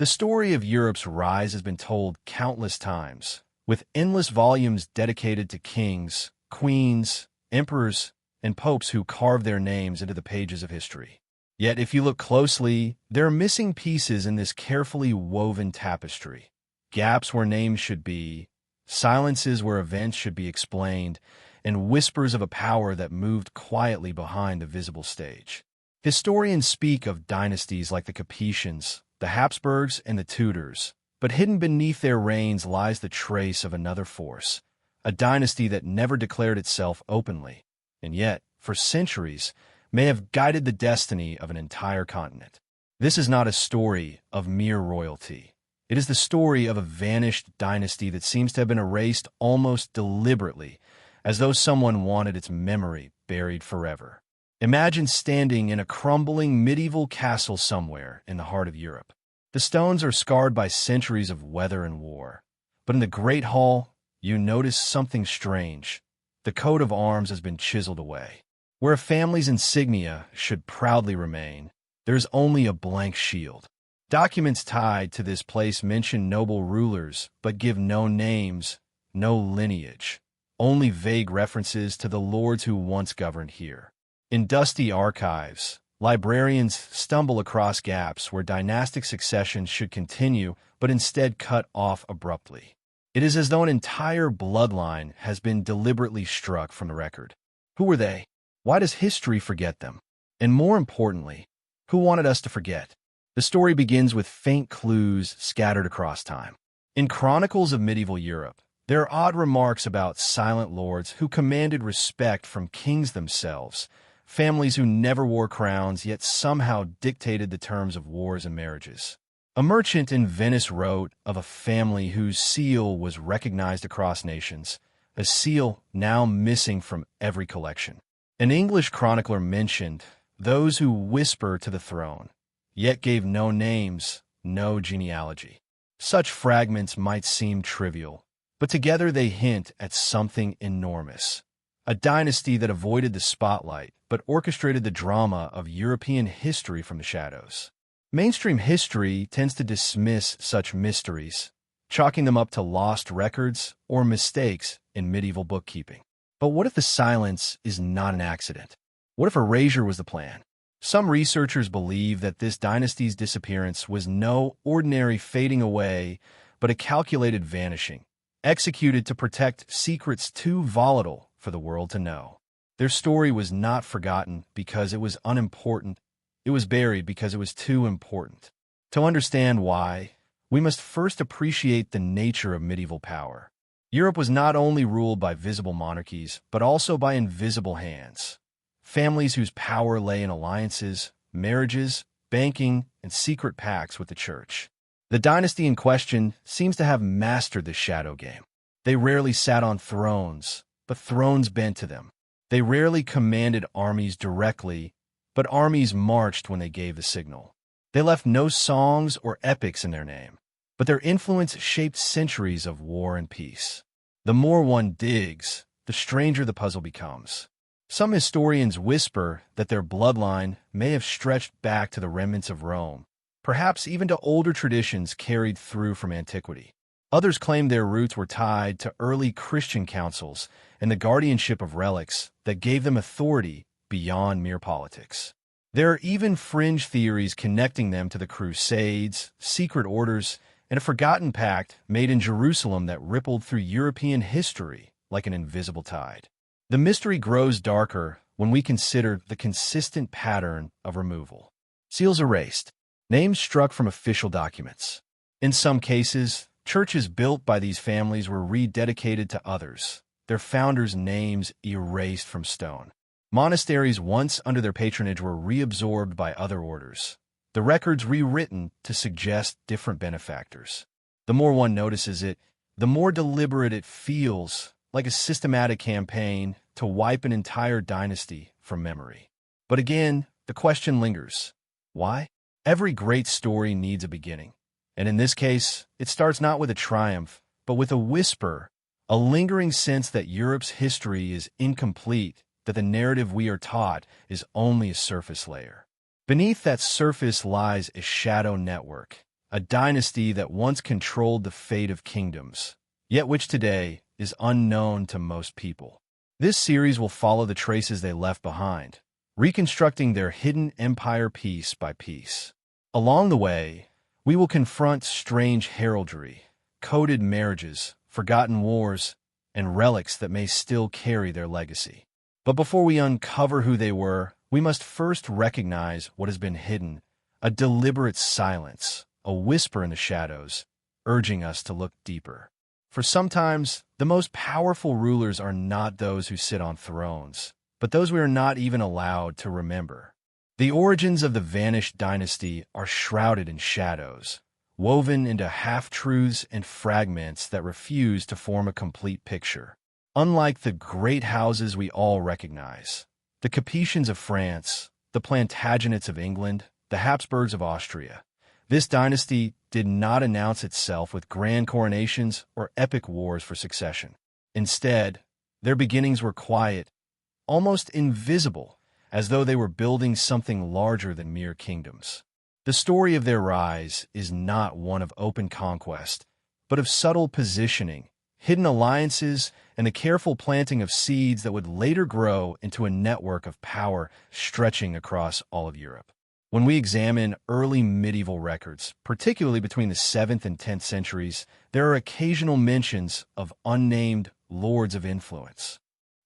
The story of Europe's rise has been told countless times, with endless volumes dedicated to kings, queens, emperors, and popes who carved their names into the pages of history. Yet, if you look closely, there are missing pieces in this carefully woven tapestry. Gaps where names should be, silences where events should be explained, and whispers of a power that moved quietly behind the visible stage. Historians speak of dynasties like the Capetians, the Habsburgs, and the Tudors, but hidden beneath their reigns lies the trace of another force, a dynasty that never declared itself openly, and yet, for centuries, may have guided the destiny of an entire continent. This is not a story of mere royalty. It is the story of a vanished dynasty that seems to have been erased almost deliberately, as though someone wanted its memory buried forever. Imagine standing in a crumbling medieval castle somewhere in the heart of Europe. The stones are scarred by centuries of weather and war. But in the Great Hall, you notice something strange. The coat of arms has been chiseled away. Where a family's insignia should proudly remain, there is only a blank shield. Documents tied to this place mention noble rulers, but give no names, no lineage, only vague references to the lords who once governed here. In dusty archives, librarians stumble across gaps where dynastic succession should continue, but instead cut off abruptly. It is as though an entire bloodline has been deliberately struck from the record. Who were they? Why does history forget them? And more importantly, who wanted us to forget? The story begins with faint clues scattered across time. In chronicles of medieval Europe, there are odd remarks about silent lords who commanded respect from kings themselves, families who never wore crowns yet somehow dictated the terms of wars and marriages. A merchant in Venice wrote of a family whose seal was recognized across nations, a seal now missing from every collection. An English chronicler mentioned those who whisper to the throne, yet gave no names, no genealogy. Such fragments might seem trivial, but together they hint at something enormous. A dynasty that avoided the spotlight, but orchestrated the drama of European history from the shadows. Mainstream history tends to dismiss such mysteries, chalking them up to lost records or mistakes in medieval bookkeeping. But what if the silence is not an accident? What if erasure was the plan? Some researchers believe that this dynasty's disappearance was no ordinary fading away, but a calculated vanishing, executed to protect secrets too volatile for the world to know. Their story was not forgotten because it was unimportant. It was buried because it was too important. To understand why, we must first appreciate the nature of medieval power. Europe was not only ruled by visible monarchies, but also by invisible hands. Families whose power lay in alliances, marriages, banking, and secret pacts with the church. The dynasty in question seems to have mastered the shadow game. They rarely sat on thrones, but thrones bent to them. They rarely commanded armies directly, but armies marched when they gave the signal. They left no songs or epics in their name, but their influence shaped centuries of war and peace. The more one digs, the stranger the puzzle becomes. Some historians whisper that their bloodline may have stretched back to the remnants of Rome, perhaps even to older traditions carried through from antiquity. Others claim their roots were tied to early Christian councils and the guardianship of relics that gave them authority beyond mere politics. There are even fringe theories connecting them to the Crusades, secret orders, and a forgotten pact made in Jerusalem that rippled through European history like an invisible tide. The mystery grows darker when we consider the consistent pattern of removal. Seals erased, names struck from official documents. In some cases, churches built by these families were rededicated to others, their founders' names erased from stone. Monasteries once under their patronage were reabsorbed by other orders, the records rewritten to suggest different benefactors. The more one notices it, the more deliberate it feels, like a systematic campaign to wipe an entire dynasty from memory. But again, the question lingers. Why? Every great story needs a beginning. And in this case, it starts not with a triumph, but with a whisper, a lingering sense that Europe's history is incomplete, that the narrative we are taught is only a surface layer. Beneath that surface lies a shadow network, a dynasty that once controlled the fate of kingdoms, yet which today is unknown to most people. This series will follow the traces they left behind, reconstructing their hidden empire piece by piece. Along the way, we will confront strange heraldry, coded marriages, forgotten wars, and relics that may still carry their legacy. But before we uncover who they were, we must first recognize what has been hidden, a deliberate silence, a whisper in the shadows, urging us to look deeper. For sometimes, the most powerful rulers are not those who sit on thrones, but those we are not even allowed to remember. The origins of the vanished dynasty are shrouded in shadows, woven into half-truths and fragments that refuse to form a complete picture. Unlike the great houses we all recognize, the Capetians of France, the Plantagenets of England, the Habsburgs of Austria, this dynasty did not announce itself with grand coronations or epic wars for succession. Instead, their beginnings were quiet, almost invisible, as though they were building something larger than mere kingdoms. The story of their rise is not one of open conquest, but of subtle positioning, hidden alliances, and the careful planting of seeds that would later grow into a network of power stretching across all of Europe. When we examine early medieval records, particularly between the 7th and 10th centuries, there are occasional mentions of unnamed lords of influence.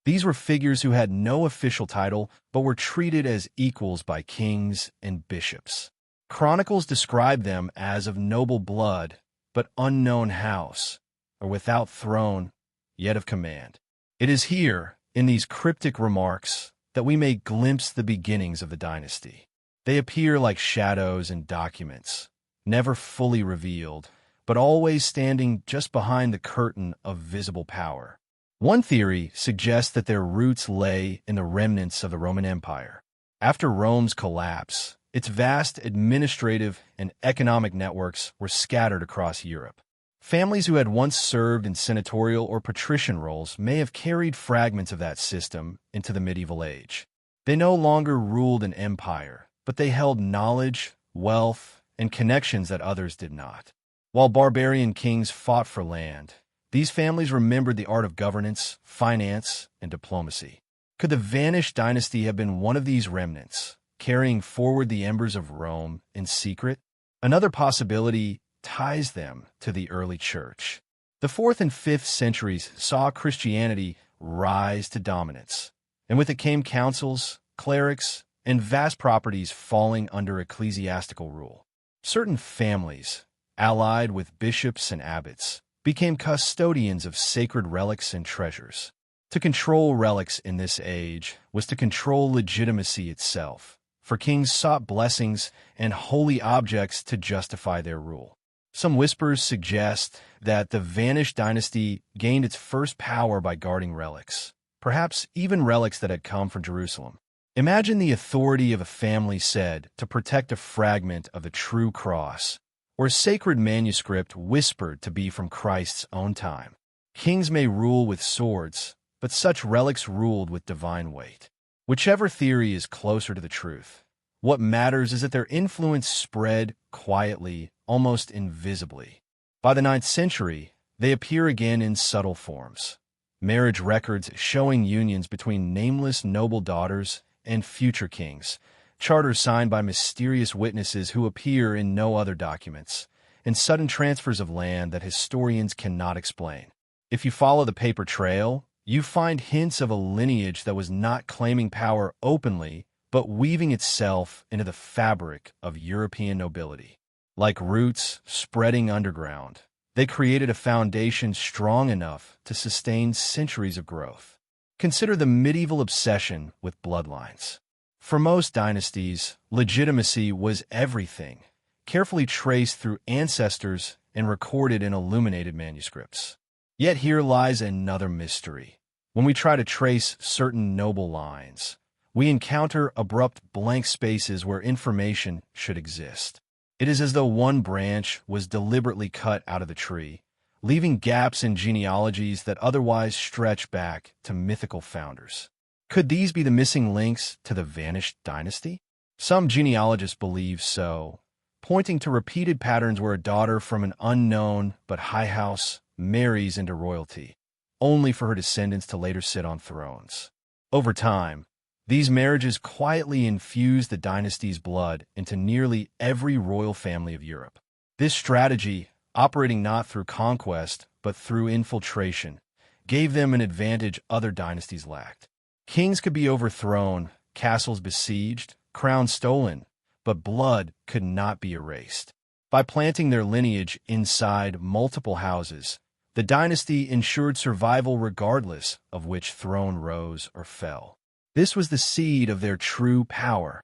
These were figures who had no official title, but were treated as equals by kings and bishops. Chronicles describe them as of noble blood, but unknown house, or without throne, yet of command. It is here, in these cryptic remarks, that we may glimpse the beginnings of the dynasty. They appear like shadows in documents, never fully revealed, but always standing just behind the curtain of visible power. One theory suggests that their roots lay in the remnants of the Roman Empire. After Rome's collapse, its vast administrative and economic networks were scattered across Europe. Families who had once served in senatorial or patrician roles may have carried fragments of that system into the medieval age. They no longer ruled an empire, but they held knowledge, wealth, and connections that others did not. While barbarian kings fought for land, these families remembered the art of governance, finance, and diplomacy. Could the vanished dynasty have been one of these remnants, carrying forward the embers of Rome in secret? Another possibility ties them to the early church. The 4th and 5th centuries saw Christianity rise to dominance, and with it came councils, clerics, and vast properties falling under ecclesiastical rule. Certain families, allied with bishops and abbots, became custodians of sacred relics and treasures. To control relics in this age was to control legitimacy itself, for kings sought blessings and holy objects to justify their rule. Some whispers suggest that the vanished dynasty gained its first power by guarding relics, perhaps even relics that had come from Jerusalem. Imagine the authority of a family said to protect a fragment of the true cross, or a sacred manuscript whispered to be from Christ's own time. Kings may rule with swords, but such relics ruled with divine weight. Whichever theory is closer to the truth, what matters is that their influence spread quietly, almost invisibly. By the 9th century, they appear again in subtle forms. Marriage records showing unions between nameless noble daughters and future kings, charters signed by mysterious witnesses who appear in no other documents, and sudden transfers of land that historians cannot explain. If you follow the paper trail, you find hints of a lineage that was not claiming power openly, but weaving itself into the fabric of European nobility. Like roots spreading underground, they created a foundation strong enough to sustain centuries of growth. Consider the medieval obsession with bloodlines. For most dynasties, legitimacy was everything, carefully traced through ancestors and recorded in illuminated manuscripts. Yet here lies another mystery. When we try to trace certain noble lines, we encounter abrupt blank spaces where information should exist. It is as though one branch was deliberately cut out of the tree, leaving gaps in genealogies that otherwise stretch back to mythical founders. Could these be the missing links to the vanished dynasty? Some genealogists believe so, pointing to repeated patterns where a daughter from an unknown but high house marries into royalty, only for her descendants to later sit on thrones. Over time, these marriages quietly infused the dynasty's blood into nearly every royal family of Europe. This strategy, operating not through conquest but through infiltration, gave them an advantage other dynasties lacked. Kings could be overthrown, castles besieged, crowns stolen, but blood could not be erased. By planting their lineage inside multiple houses, the dynasty ensured survival regardless of which throne rose or fell. This was the seed of their true power: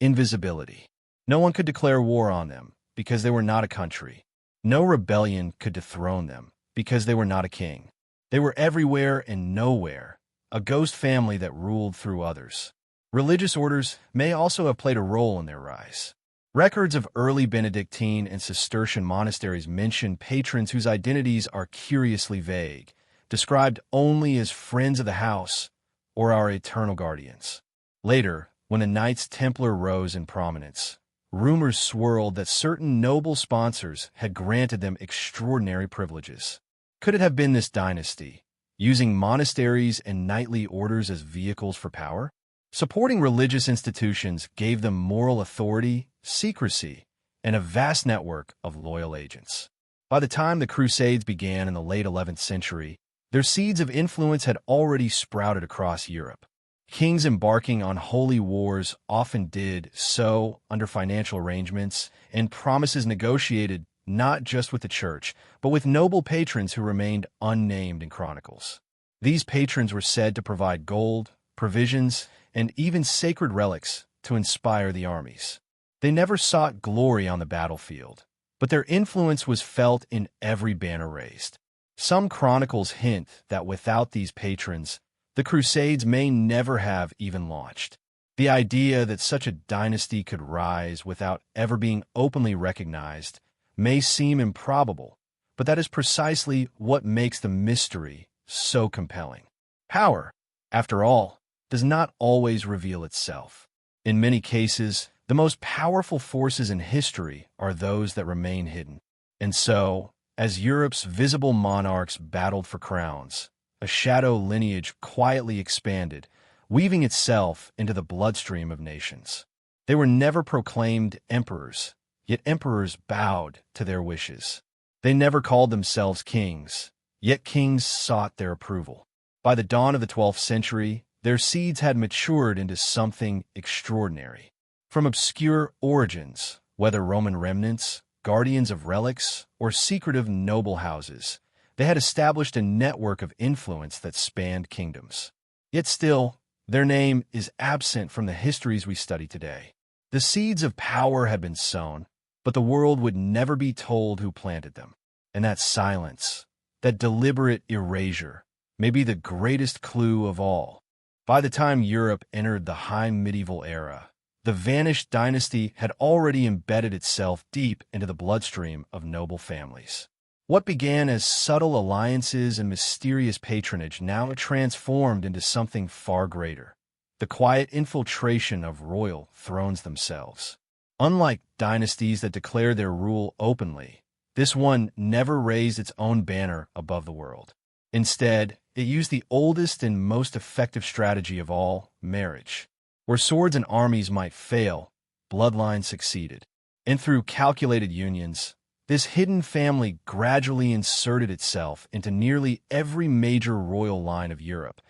invisibility. No one could declare war on them because they were not a country. No rebellion could dethrone them because they were not a king. They were everywhere and nowhere, a ghost family that ruled through others. Religious orders may also have played a role in their rise. Records of early Benedictine and Cistercian monasteries mention patrons whose identities are curiously vague, described only as friends of the house or our eternal guardians. Later, when the Knights Templar rose in prominence, rumors swirled that certain noble sponsors had granted them extraordinary privileges. Could it have been this dynasty, using monasteries and knightly orders as vehicles for power? Supporting religious institutions gave them moral authority, secrecy, and a vast network of loyal agents. By the time the Crusades began in the late 11th century, their seeds of influence had already sprouted across Europe. Kings embarking on holy wars often did so under financial arrangements and promises negotiated not just with the church, but with noble patrons who remained unnamed in chronicles. These patrons were said to provide gold, provisions, and even sacred relics to inspire the armies. They never sought glory on the battlefield, but their influence was felt in every banner raised. Some chronicles hint that without these patrons, the Crusades may never have even launched. The idea that such a dynasty could rise without ever being openly recognized may seem improbable, but that is precisely what makes the mystery so compelling. Power, after all, does not always reveal itself. In many cases, the most powerful forces in history are those that remain hidden. And so, as Europe's visible monarchs battled for crowns, a shadow lineage quietly expanded, weaving itself into the bloodstream of nations. They were never proclaimed emperors, yet emperors bowed to their wishes. They never called themselves kings, yet kings sought their approval. By the dawn of the 12th century, their seeds had matured into something extraordinary. From obscure origins, whether Roman remnants, guardians of relics, or secretive noble houses, they had established a network of influence that spanned kingdoms. Yet still, their name is absent from the histories we study today. The seeds of power had been sown, but the world would never be told who planted them. And that silence, that deliberate erasure, may be the greatest clue of all. By the time Europe entered the high medieval era, the vanished dynasty had already embedded itself deep into the bloodstream of noble families. What began as subtle alliances and mysterious patronage now transformed into something far greater: the quiet infiltration of royal thrones themselves. Unlike dynasties that declare their rule openly, this one never raised its own banner above the world. Instead, it used the oldest and most effective strategy of all: marriage. Where swords and armies might fail, bloodlines succeeded. And through calculated unions, this hidden family gradually inserted itself into nearly every major royal line of Europe,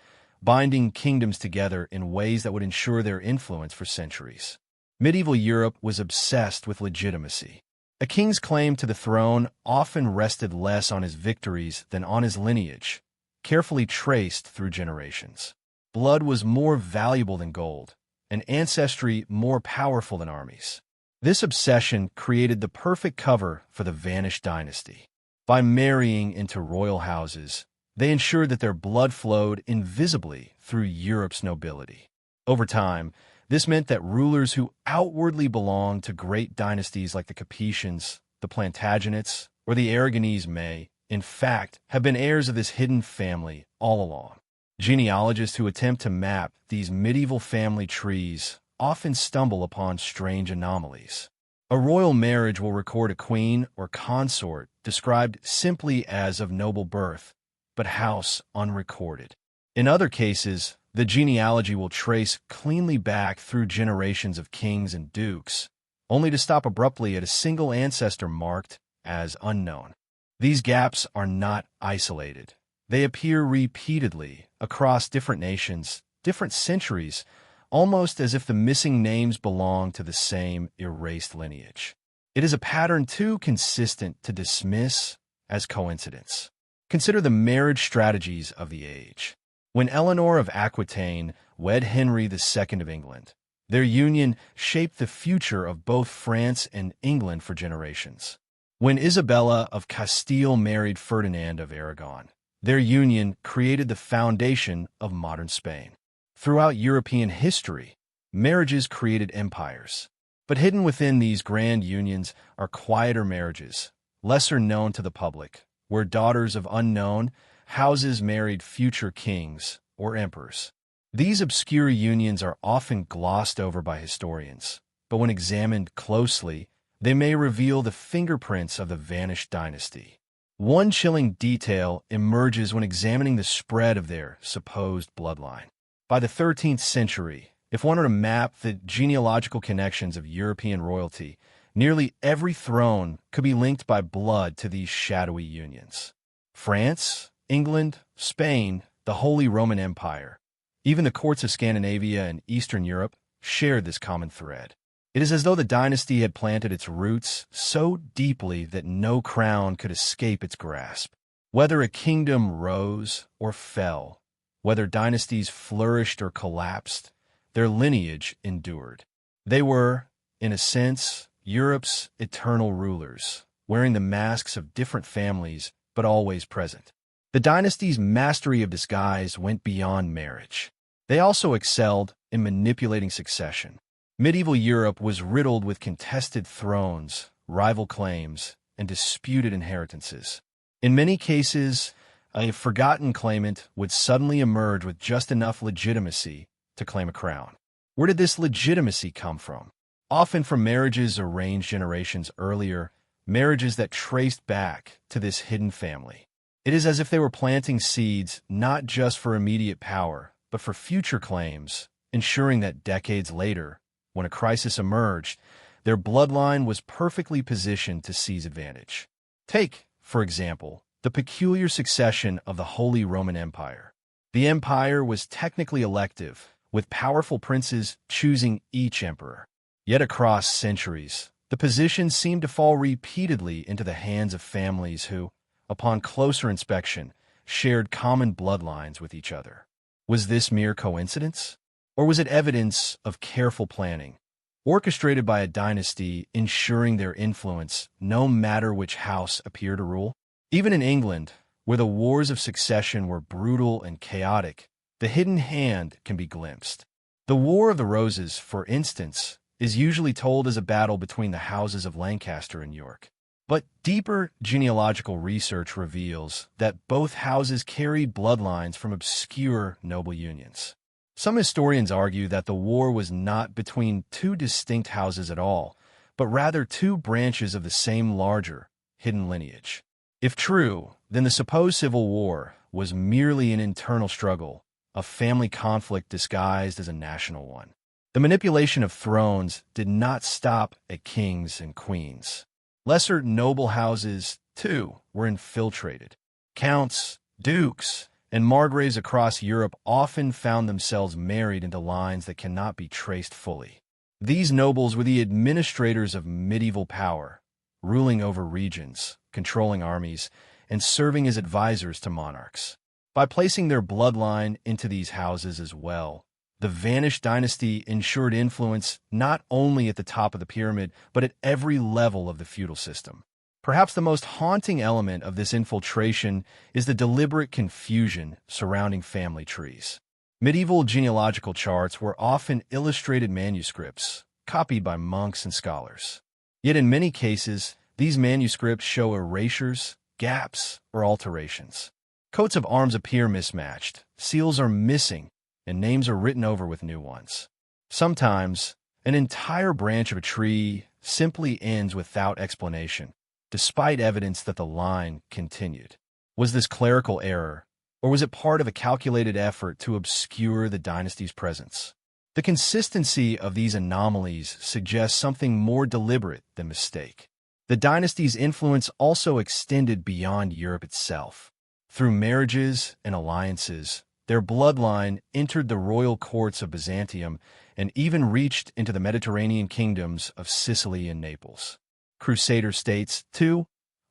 binding kingdoms together in ways that would ensure their influence for centuries. Medieval Europe was obsessed with legitimacy. A king's claim to the throne often rested less on his victories than on his lineage, carefully traced through generations. Blood was more valuable than gold, and ancestry more powerful than armies. This obsession created the perfect cover for the vanished dynasty. By marrying into royal houses, they ensured that their blood flowed invisibly through Europe's nobility. Over time, this meant that rulers who outwardly belonged to great dynasties like the Capetians, the Plantagenets, or the Aragonese may, in fact, have been heirs of this hidden family all along. Genealogists who attempt to map these medieval family trees often stumble upon strange anomalies. A royal marriage will record a queen or consort described simply as of noble birth, but house unrecorded. In other cases, the genealogy will trace cleanly back through generations of kings and dukes, only to stop abruptly at a single ancestor marked as unknown. These gaps are not isolated. They appear repeatedly across different nations, different centuries, almost as if the missing names belong to the same erased lineage. It is a pattern too consistent to dismiss as coincidence. Consider the marriage strategies of the age. When Eleanor of Aquitaine wed Henry II of England, their union shaped the future of both France and England for generations. When Isabella of Castile married Ferdinand of Aragon, their union created the foundation of modern Spain. Throughout European history, marriages created empires. But hidden within these grand unions are quieter marriages, lesser known to the public, where daughters of unknown houses married future kings or emperors. These obscure unions are often glossed over by historians, but when examined closely, they may reveal the fingerprints of the vanished dynasty. One chilling detail emerges when examining the spread of their supposed bloodline. By the 13th century, if one were to map the genealogical connections of European royalty, nearly every throne could be linked by blood to these shadowy unions. France, England, Spain, the Holy Roman Empire, even the courts of Scandinavia and Eastern Europe shared this common thread. It is as though the dynasty had planted its roots so deeply that no crown could escape its grasp. Whether a kingdom rose or fell, whether dynasties flourished or collapsed, their lineage endured. They were, in a sense, Europe's eternal rulers, wearing the masks of different families, but always present. The dynasty's mastery of disguise went beyond marriage. They also excelled in manipulating succession. Medieval Europe was riddled with contested thrones, rival claims, and disputed inheritances. In many cases, a forgotten claimant would suddenly emerge with just enough legitimacy to claim a crown. Where did this legitimacy come from? Often from marriages arranged generations earlier, marriages that traced back to this hidden family. It is as if they were planting seeds not just for immediate power, but for future claims, ensuring that decades later, when a crisis emerged, their bloodline was perfectly positioned to seize advantage. Take, for example, the peculiar succession of the Holy Roman Empire. The empire was technically elective, with powerful princes choosing each emperor. Yet across centuries, the position seemed to fall repeatedly into the hands of families who, upon closer inspection, shared common bloodlines with each other. Was this mere coincidence? Or was it evidence of careful planning, orchestrated by a dynasty ensuring their influence no matter which house appeared to rule? Even in England, where the wars of succession were brutal and chaotic, the hidden hand can be glimpsed. The War of the Roses, for instance, is usually told as a battle between the houses of Lancaster and York. But deeper genealogical research reveals that both houses carried bloodlines from obscure noble unions. Some historians argue that the war was not between two distinct houses at all, but rather two branches of the same larger, hidden lineage. If true, then the supposed civil war was merely an internal struggle, a family conflict disguised as a national one. The manipulation of thrones did not stop at kings and queens. Lesser noble houses, too, were infiltrated. Counts, dukes, and margraves across Europe often found themselves married into lines that cannot be traced fully. These nobles were the administrators of medieval power, ruling over regions, controlling armies, and serving as advisors to monarchs. By placing their bloodline into these houses as well, the vanished dynasty ensured influence not only at the top of the pyramid, but at every level of the feudal system. Perhaps the most haunting element of this infiltration is the deliberate confusion surrounding family trees. Medieval genealogical charts were often illustrated manuscripts, copied by monks and scholars. Yet in many cases, these manuscripts show erasures, gaps, or alterations. Coats of arms appear mismatched, seals are missing, and names are written over with new ones. Sometimes, an entire branch of a tree simply ends without explanation, despite evidence that the line continued. Was this clerical error, or was it part of a calculated effort to obscure the dynasty's presence? The consistency of these anomalies suggests something more deliberate than mistake. The dynasty's influence also extended beyond Europe itself. Through marriages and alliances, their bloodline entered the royal courts of Byzantium and even reached into the Mediterranean kingdoms of Sicily and Naples. Crusader states, too,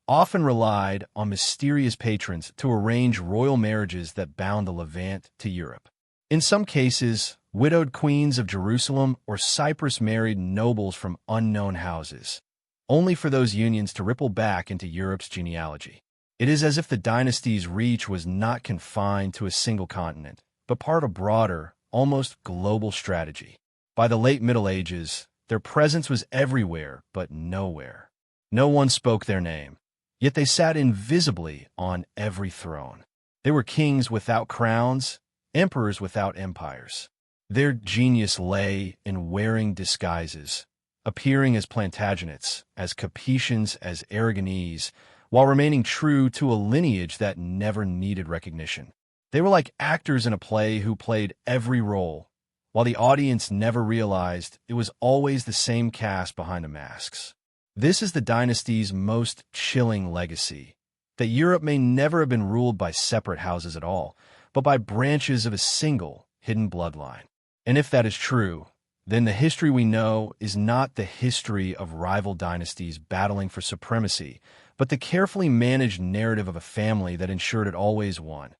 often relied on mysterious patrons to arrange royal marriages that bound the Levant to Europe. In some cases, widowed queens of Jerusalem or Cyprus married nobles from unknown houses, only for those unions to ripple back into Europe's genealogy. It is as if the dynasty's reach was not confined to a single continent, but part of a broader, almost global strategy. By the late Middle Ages, their presence was everywhere but nowhere. No one spoke their name, yet they sat invisibly on every throne. They were kings without crowns, emperors without empires. Their genius lay in wearing disguises, appearing as Plantagenets, as Capetians, as Aragonese, while remaining true to a lineage that never needed recognition. They were like actors in a play who played every role, while the audience never realized it was always the same cast behind the masks. This is the dynasty's most chilling legacy, that Europe may never have been ruled by separate houses at all, but by branches of a single, hidden bloodline. And if that is true, then the history we know is not the history of rival dynasties battling for supremacy, but the carefully managed narrative of a family that ensured it always won,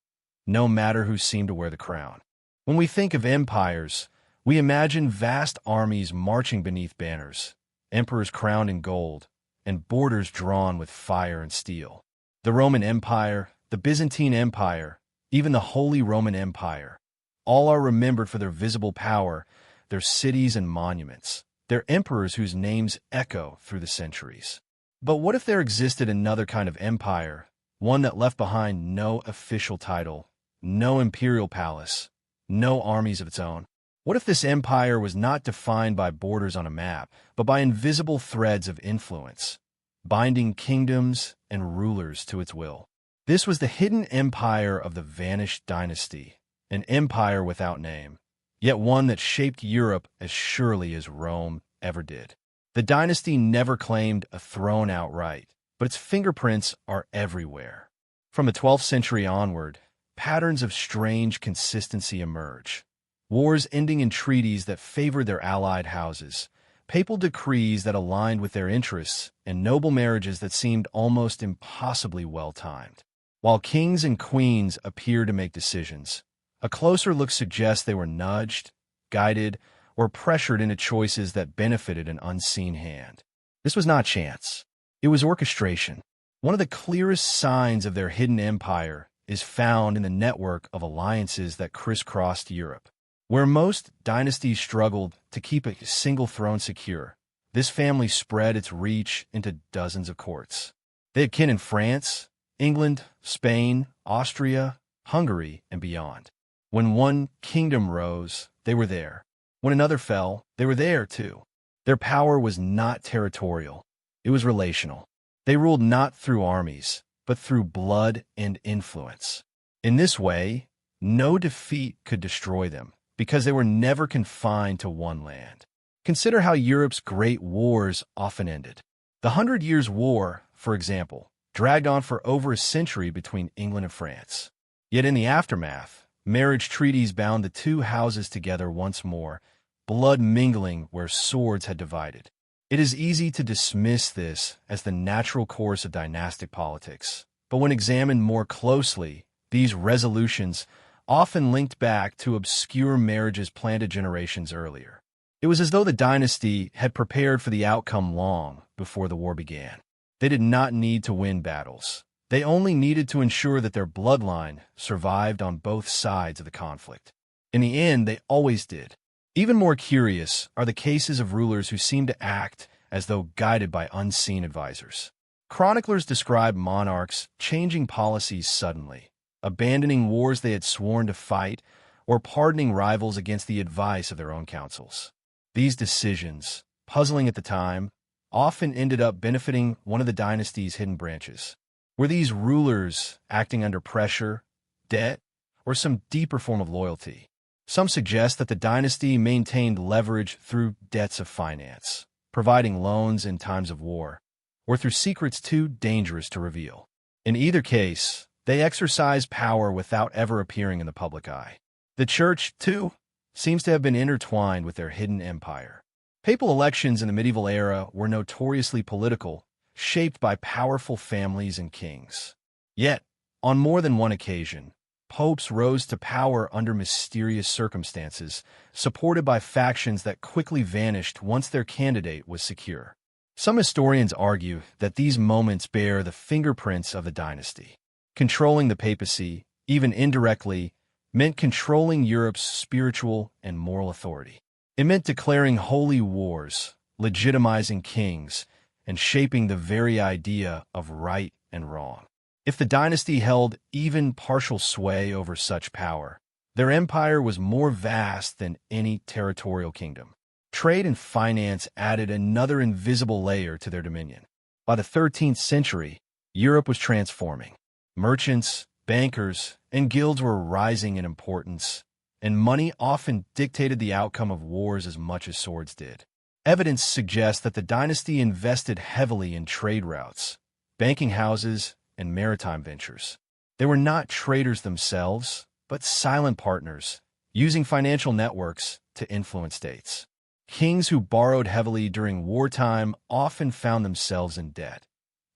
no matter who seemed to wear the crown. When we think of empires, we imagine vast armies marching beneath banners, emperors crowned in gold, and borders drawn with fire and steel. The Roman Empire, the Byzantine Empire, even the Holy Roman Empire, all are remembered for their visible power, their cities and monuments, their emperors whose names echo through the centuries. But what if there existed another kind of empire, one that left behind no official title, no imperial palace, no armies of its own? What if this empire was not defined by borders on a map, but by invisible threads of influence, binding kingdoms and rulers to its will? This was the hidden empire of the vanished dynasty, an empire without name, yet one that shaped Europe as surely as Rome ever did. The dynasty never claimed a throne outright, but its fingerprints are everywhere. From the 12th century onward, patterns of strange consistency emerge. Wars ending in treaties that favored their allied houses, papal decrees that aligned with their interests, and noble marriages that seemed almost impossibly well-timed. While kings and queens appear to make decisions, a closer look suggests they were nudged, guided, or pressured into choices that benefited an unseen hand. This was not chance. It was orchestration. One of the clearest signs of their hidden empire is found in the network of alliances that crisscrossed Europe. Where most dynasties struggled to keep a single throne secure, this family spread its reach into dozens of courts. They had kin in France, England, Spain, Austria, Hungary, and beyond. When one kingdom rose, they were there. When another fell, they were there too. Their power was not territorial. It was relational. They ruled not through armies, but through blood and influence. In this way, no defeat could destroy them, because they were never confined to one land. Consider how Europe's great wars often ended. The 100 Years' War, for example, dragged on for over a century between England and France. Yet in the aftermath, marriage treaties bound the two houses together once more, blood mingling where swords had divided. It is easy to dismiss this as the natural course of dynastic politics, but when examined more closely, these resolutions often linked back to obscure marriages planted generations earlier. It was as though the dynasty had prepared for the outcome long before the war began. They did not need to win battles. They only needed to ensure that their bloodline survived on both sides of the conflict. In the end, they always did. Even more curious are the cases of rulers who seem to act as though guided by unseen advisors. Chroniclers describe monarchs changing policies suddenly, abandoning wars they had sworn to fight, or pardoning rivals against the advice of their own councils. These decisions, puzzling at the time, often ended up benefiting one of the dynasty's hidden branches. Were these rulers acting under pressure, debt, or some deeper form of loyalty? Some suggest that the dynasty maintained leverage through debts of finance, providing loans in times of war, or through secrets too dangerous to reveal. In either case, they exercised power without ever appearing in the public eye. The church, too, seems to have been intertwined with their hidden empire. Papal elections in the medieval era were notoriously political, shaped by powerful families and kings. Yet, on more than one occasion, popes rose to power under mysterious circumstances, supported by factions that quickly vanished once their candidate was secure. Some historians argue that these moments bear the fingerprints of the dynasty. Controlling the papacy, even indirectly, meant controlling Europe's spiritual and moral authority. It meant declaring holy wars, legitimizing kings, and shaping the very idea of right and wrong. If the dynasty held even partial sway over such power, their empire was more vast than any territorial kingdom. Trade and finance added another invisible layer to their dominion. By the 13th century, Europe was transforming. Merchants, bankers, and guilds were rising in importance, and money often dictated the outcome of wars as much as swords did. Evidence suggests that the dynasty invested heavily in trade routes, banking houses, and maritime ventures. They were not traders themselves, but silent partners, using financial networks to influence states. Kings who borrowed heavily during wartime often found themselves in debt,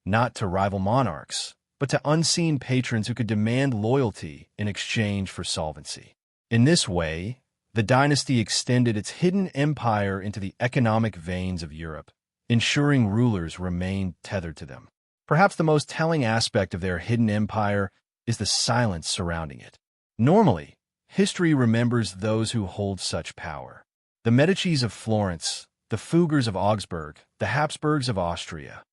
not to rival monarchs, but to unseen patrons who could demand loyalty in exchange for solvency. In this way, the dynasty extended its hidden empire into the economic veins of Europe, ensuring rulers remained tethered to them. Perhaps the most telling aspect of their hidden empire is the silence surrounding it. Normally, history remembers those who hold such power. The Medicis of Florence, the Fuggers of Augsburg, the Habsburgs of Austria,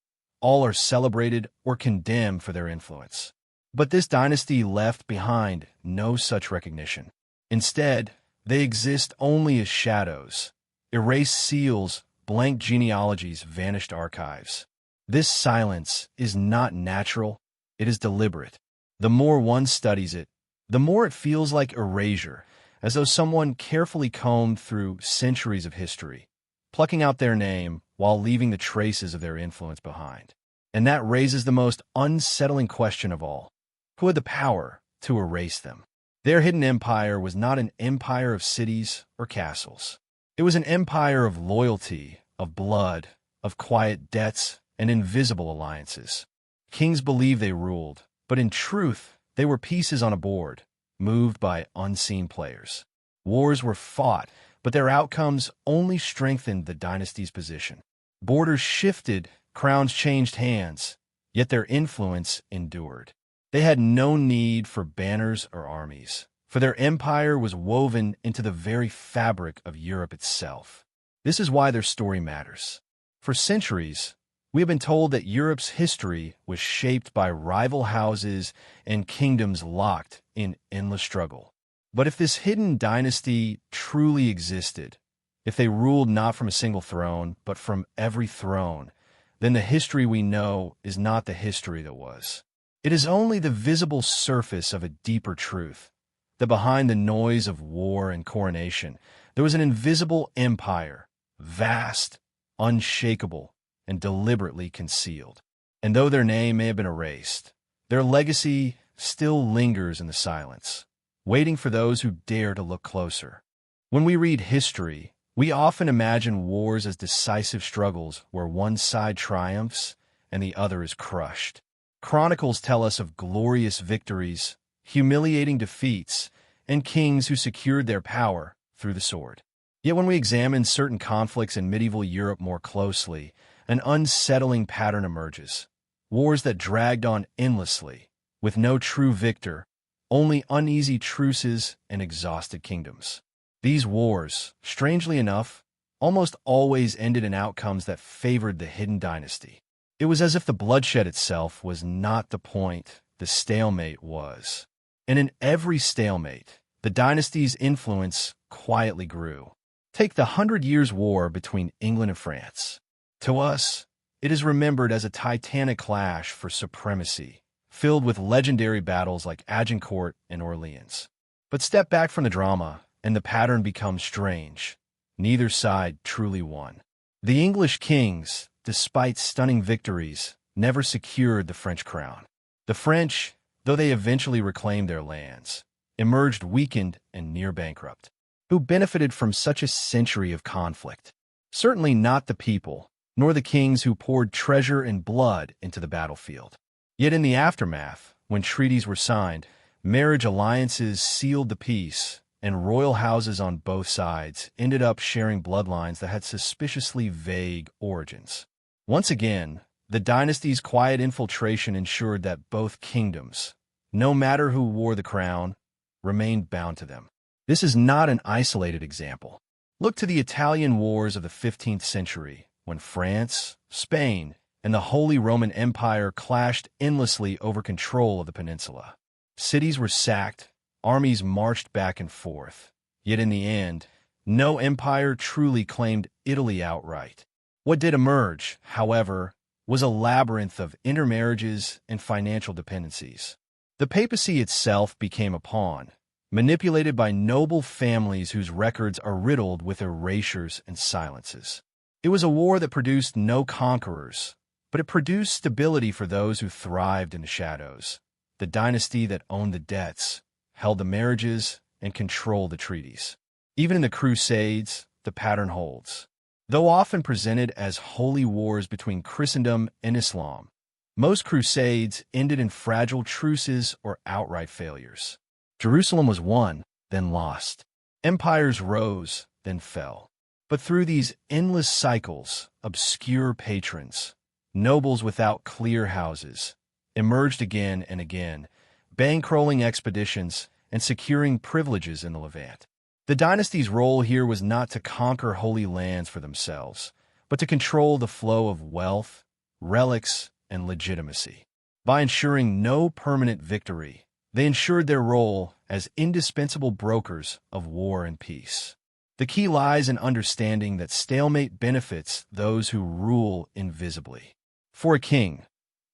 all are celebrated or condemned for their influence. But this dynasty left behind no such recognition. Instead, they exist only as shadows, erased seals, blank genealogies, vanished archives. This silence is not natural, it is deliberate. The more one studies it, the more it feels like erasure, as though someone carefully combed through centuries of history, plucking out their name while leaving the traces of their influence behind. And that raises the most unsettling question of all. Who had the power to erase them? Their hidden empire was not an empire of cities or castles. It was an empire of loyalty, of blood, of quiet debts, and invisible alliances. Kings believed they ruled, but in truth, they were pieces on a board, moved by unseen players. Wars were fought, but their outcomes only strengthened the dynasty's position. Borders shifted, crowns changed hands, yet their influence endured. They had no need for banners or armies, for their empire was woven into the very fabric of Europe itself. This is why their story matters. For centuries, we have been told that Europe's history was shaped by rival houses and kingdoms locked in endless struggle. But if this hidden dynasty truly existed, if they ruled not from a single throne, but from every throne, then the history we know is not the history that was. It is only the visible surface of a deeper truth, that behind the noise of war and coronation, there was an invisible empire, vast, unshakable, and deliberately concealed. And though their name may have been erased, their legacy still lingers in the silence, waiting for those who dare to look closer. When we read history, we often imagine wars as decisive struggles where one side triumphs and the other is crushed. Chronicles tell us of glorious victories, humiliating defeats, and kings who secured their power through the sword. Yet when we examine certain conflicts in medieval Europe more closely, an unsettling pattern emerges. Wars that dragged on endlessly, with no true victor, only uneasy truces and exhausted kingdoms. These wars, strangely enough, almost always ended in outcomes that favored the hidden dynasty. It was as if the bloodshed itself was not the point, the stalemate was. And in every stalemate, the dynasty's influence quietly grew. Take the 100 Years' War between England and France. To us, It is remembered as a titanic clash for supremacy, filled with legendary battles like Agincourt and Orleans. But step back from the drama, and the pattern becomes strange. Neither side truly won. The English kings, despite stunning victories, never secured the French crown. The French, though they eventually reclaimed their lands, emerged weakened and near bankrupt. Who benefited from such a century of conflict? Certainly not the people, nor the kings who poured treasure and blood into the battlefield. Yet in the aftermath, when treaties were signed, marriage alliances sealed the peace, and royal houses on both sides ended up sharing bloodlines that had suspiciously vague origins. Once again, the dynasty's quiet infiltration ensured that both kingdoms, no matter who wore the crown, remained bound to them. This is not an isolated example. Look to the Italian wars of the 15th century, when France, Spain, and the Holy Roman Empire clashed endlessly over control of the peninsula. Cities were sacked, armies marched back and forth. Yet in the end, no empire truly claimed Italy outright. What did emerge, however, was a labyrinth of intermarriages and financial dependencies. The papacy itself became a pawn, manipulated by noble families whose records are riddled with erasures and silences. It was a war that produced no conquerors, but it produced stability for those who thrived in the shadows. The dynasty that owned the debts, held the marriages, and controlled the treaties. Even in the Crusades, the pattern holds. Though often presented as holy wars between Christendom and Islam, most crusades ended in fragile truces or outright failures. Jerusalem was won, then lost. Empires rose, then fell. But through these endless cycles, obscure patrons, nobles without clear houses, emerged again and again, bankrolling expeditions and securing privileges in the Levant. The dynasty's role here was not to conquer holy lands for themselves, but to control the flow of wealth, relics, and legitimacy. By ensuring no permanent victory, they ensured their role as indispensable brokers of war and peace. The key lies in understanding that stalemate benefits those who rule invisibly. For a king,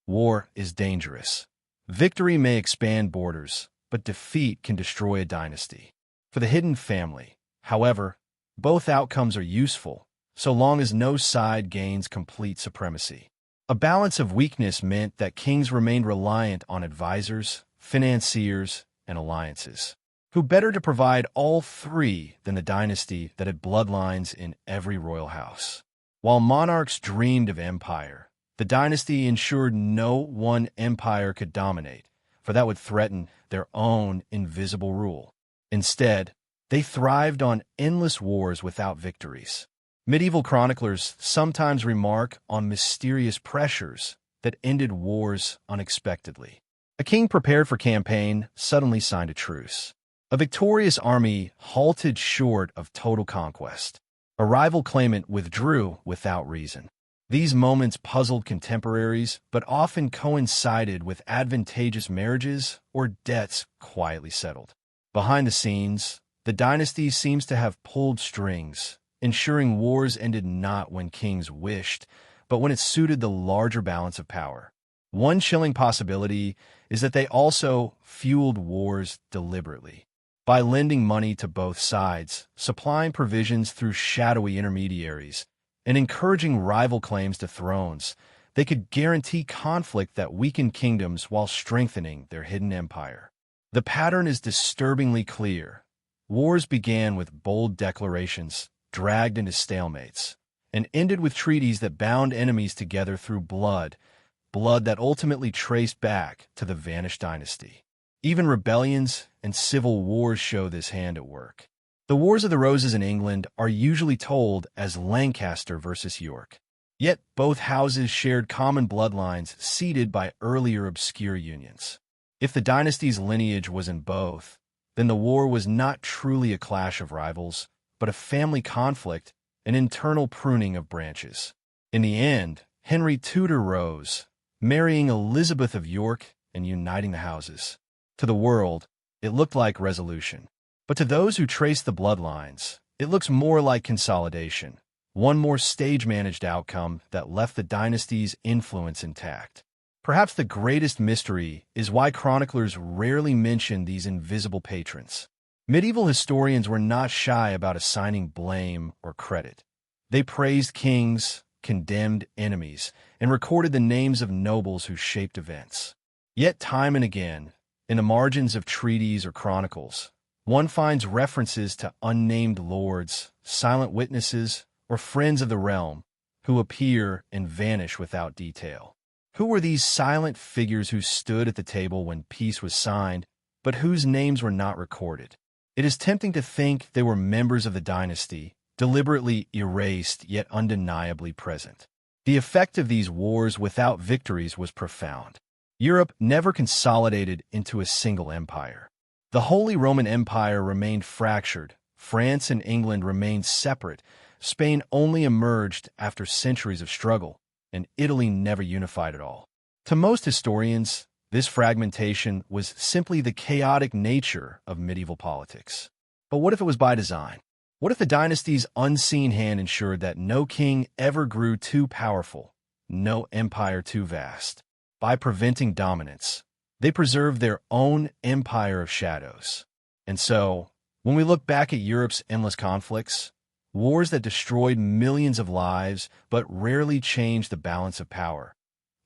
war is dangerous. Victory may expand borders, but defeat can destroy a dynasty. For the hidden family, however, both outcomes are useful, so long as no side gains complete supremacy. A balance of weakness meant that kings remained reliant on advisors, financiers, and alliances. Who better to provide all three than the dynasty that had bloodlines in every royal house? While monarchs dreamed of empire, the dynasty ensured no one empire could dominate, for that would threaten their own invisible rule. Instead, they thrived on endless wars without victories. Medieval chroniclers sometimes remark on mysterious pressures that ended wars unexpectedly. A king prepared for campaign suddenly signed a truce. A victorious army halted short of total conquest. A rival claimant withdrew without reason. These moments puzzled contemporaries, but often coincided with advantageous marriages or debts quietly settled. Behind the scenes, the dynasty seems to have pulled strings, ensuring wars ended not when kings wished, but when it suited the larger balance of power. One chilling possibility is that they also fueled wars deliberately. By lending money to both sides, supplying provisions through shadowy intermediaries, and encouraging rival claims to thrones, they could guarantee conflict that weakened kingdoms while strengthening their hidden empire. The pattern is disturbingly clear. Wars began with bold declarations, dragged into stalemates, and ended with treaties that bound enemies together through blood that ultimately traced back to the vanished dynasty. Even rebellions and civil wars show this hand at work. The Wars of the Roses in England are usually told as Lancaster versus York. Yet both houses shared common bloodlines seeded by earlier obscure unions. If the dynasty's lineage was in both, then the war was not truly a clash of rivals, but a family conflict, an internal pruning of branches. In the end, Henry Tudor rose, marrying Elizabeth of York and uniting the houses. To the world, it looked like resolution. But to those who trace the bloodlines, it looks more like consolidation. one more stage-managed outcome that left the dynasty's influence intact. Perhaps the greatest mystery is why chroniclers rarely mention these invisible patrons. Medieval historians were not shy about assigning blame or credit. They praised kings, condemned enemies, and recorded the names of nobles who shaped events. Yet time and again, in the margins of treaties or chronicles, one finds references to unnamed lords, silent witnesses, or friends of the realm who appear and vanish without detail. Who were these silent figures who stood at the table when peace was signed, but whose names were not recorded? It is tempting to think they were members of the dynasty, deliberately erased yet undeniably present. The effect of these wars without victories was profound. Europe never consolidated into a single empire. The Holy Roman Empire remained fractured, France and England remained separate, Spain only emerged after centuries of struggle, and Italy never unified at all. To most historians, this fragmentation was simply the chaotic nature of medieval politics. But what if it was by design? What if the dynasty's unseen hand ensured that no king ever grew too powerful, no empire too vast? By preventing dominance, they preserved their own empire of shadows. And so, when we look back at Europe's endless conflicts, wars that destroyed millions of lives but rarely changed the balance of power,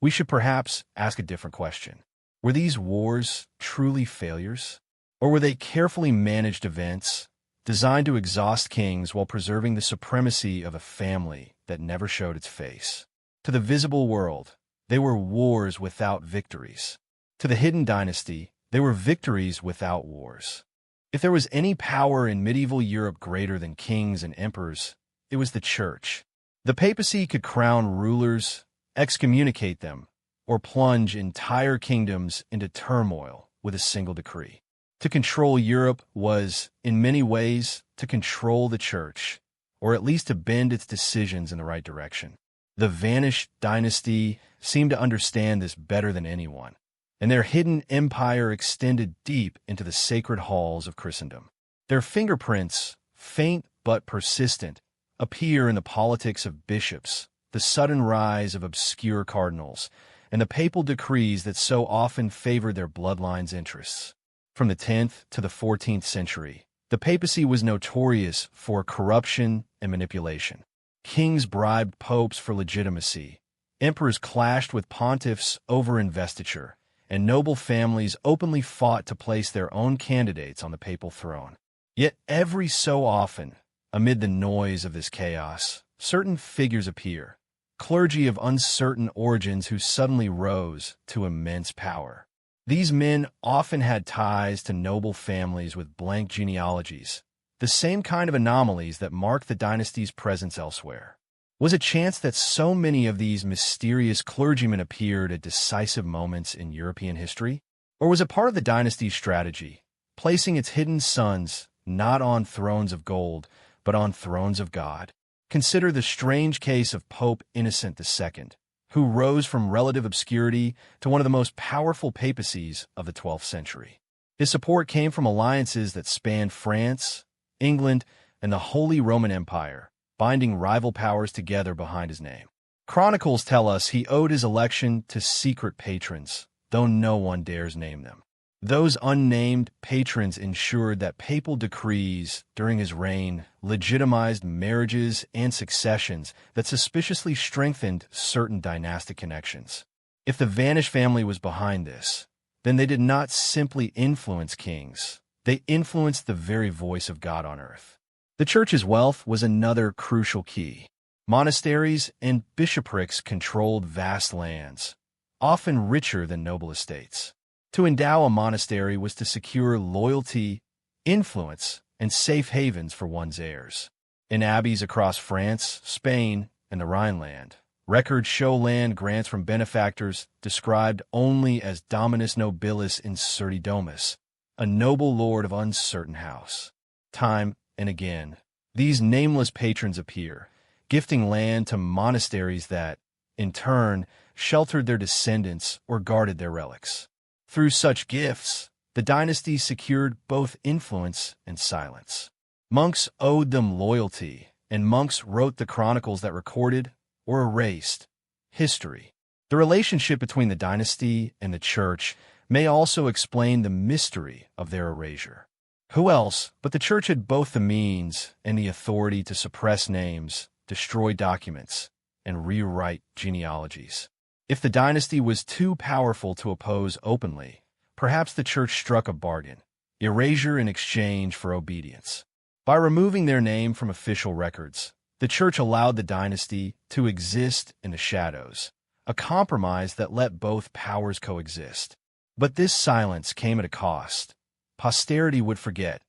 we should perhaps ask a different question. Were these wars truly failures? Or were they carefully managed events designed to exhaust kings while preserving the supremacy of a family that never showed its face? To the visible world, they were wars without victories. To the hidden dynasty, they were victories without wars. If there was any power in medieval Europe greater than kings and emperors, it was the Church. The papacy could crown rulers, excommunicate them, or plunge entire kingdoms into turmoil with a single decree. To control Europe was, in many ways, to control the Church, or at least to bend its decisions in the right direction. The vanished dynasty seemed to understand this better than anyone, and their hidden empire extended deep into the sacred halls of Christendom. Their fingerprints, faint but persistent, appear in the politics of bishops, the sudden rise of obscure cardinals, and the papal decrees that so often favored their bloodline's interests. From the 10th to the 14th century, the papacy was notorious for corruption and manipulation. Kings bribed popes for legitimacy, emperors clashed with pontiffs over investiture, and noble families openly fought to place their own candidates on the papal throne. Yet every so often, amid the noise of this chaos, certain figures appear, clergy of uncertain origins who suddenly rose to immense power. These men often had ties to noble families with blank genealogies, the same kind of anomalies that mark the dynasty's presence elsewhere. Was it chance that so many of these mysterious clergymen appeared at decisive moments in European history? Or was it part of the dynasty's strategy, placing its hidden sons not on thrones of gold, but on thrones of God? Consider the strange case of Pope Innocent II, who rose from relative obscurity to one of the most powerful papacies of the 12th century. His support came from alliances that spanned France, England, and the Holy Roman Empire, binding rival powers together behind his name. Chronicles tell us he owed his election to secret patrons, though no one dares name them. Those unnamed patrons ensured that papal decrees during his reign legitimized marriages and successions that suspiciously strengthened certain dynastic connections. If the vanished family was behind this, then they did not simply influence kings, they influenced the very voice of God on earth. The Church's wealth was another crucial key. Monasteries and bishoprics controlled vast lands, often richer than noble estates. To endow a monastery was to secure loyalty, influence, and safe havens for one's heirs. In abbeys across France, Spain, and the Rhineland, records show land grants from benefactors described only as Dominus Nobilis Incerti Domus, a noble lord of uncertain house. Time and again, these nameless patrons appear, gifting land to monasteries that, in turn, sheltered their descendants or guarded their relics. Through such gifts, the dynasty secured both influence and silence. Monks owed them loyalty, and monks wrote the chronicles that recorded or erased history. The relationship between the dynasty and the church may also explain the mystery of their erasure. Who else but the church had both the means and the authority to suppress names, destroy documents, and rewrite genealogies? If the dynasty was too powerful to oppose openly, perhaps the church struck a bargain: erasure in exchange for obedience. By removing their name from official records, the church allowed the dynasty to exist in the shadows, a compromise that let both powers coexist. But this silence came at a cost. Posterity would forget,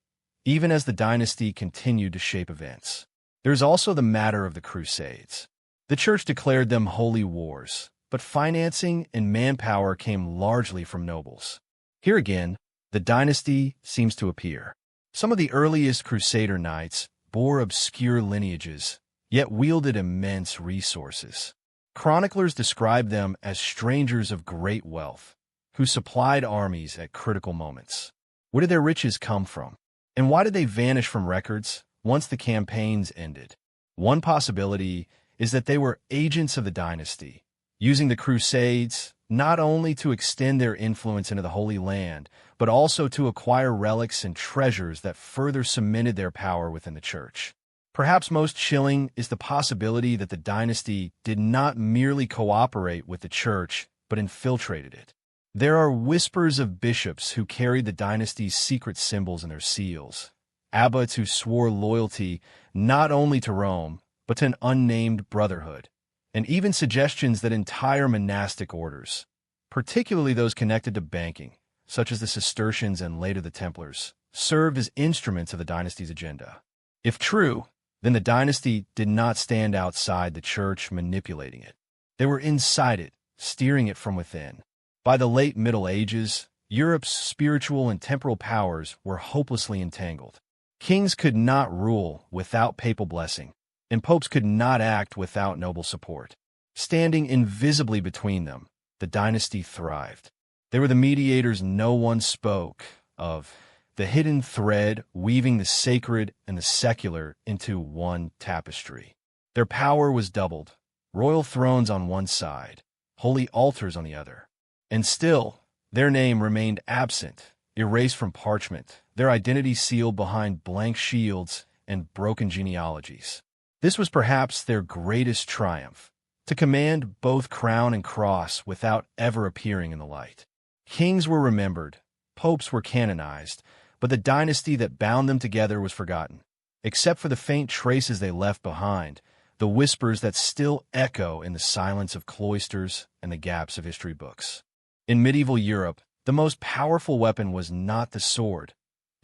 even as the dynasty continued to shape events. There's also the matter of the Crusades. The church declared them holy wars, but financing and manpower came largely from nobles. Here again, the dynasty seems to appear. Some of the earliest Crusader knights bore obscure lineages, yet wielded immense resources. Chroniclers describe them as strangers of great wealth, who supplied armies at critical moments. Where did their riches come from? And why did they vanish from records once the campaigns ended? One possibility is that they were agents of the dynasty, using the Crusades not only to extend their influence into the Holy Land, but also to acquire relics and treasures that further cemented their power within the church. Perhaps most chilling is the possibility that the dynasty did not merely cooperate with the church, but infiltrated it. There are whispers of bishops who carried the dynasty's secret symbols in their seals, abbots who swore loyalty not only to Rome, but to an unnamed brotherhood, and even suggestions that entire monastic orders, particularly those connected to banking, such as the Cistercians and later the Templars, served as instruments of the dynasty's agenda. If true, then the dynasty did not stand outside the church manipulating it. They were inside it, steering it from within. By the late Middle Ages, Europe's spiritual and temporal powers were hopelessly entangled. Kings could not rule without papal blessing, and popes could not act without noble support. Standing invisibly between them, the dynasty thrived. They were the mediators no one spoke of, the hidden thread weaving the sacred and the secular into one tapestry. Their power was doubled, royal thrones on one side, holy altars on the other. And still, their name remained absent, erased from parchment, their identity sealed behind blank shields and broken genealogies. This was perhaps their greatest triumph, to command both crown and cross without ever appearing in the light. Kings were remembered, popes were canonized, but the dynasty that bound them together was forgotten. Except for the faint traces they left behind, the whispers that still echo in the silence of cloisters and the gaps of history books. In medieval Europe, the most powerful weapon was not the sword,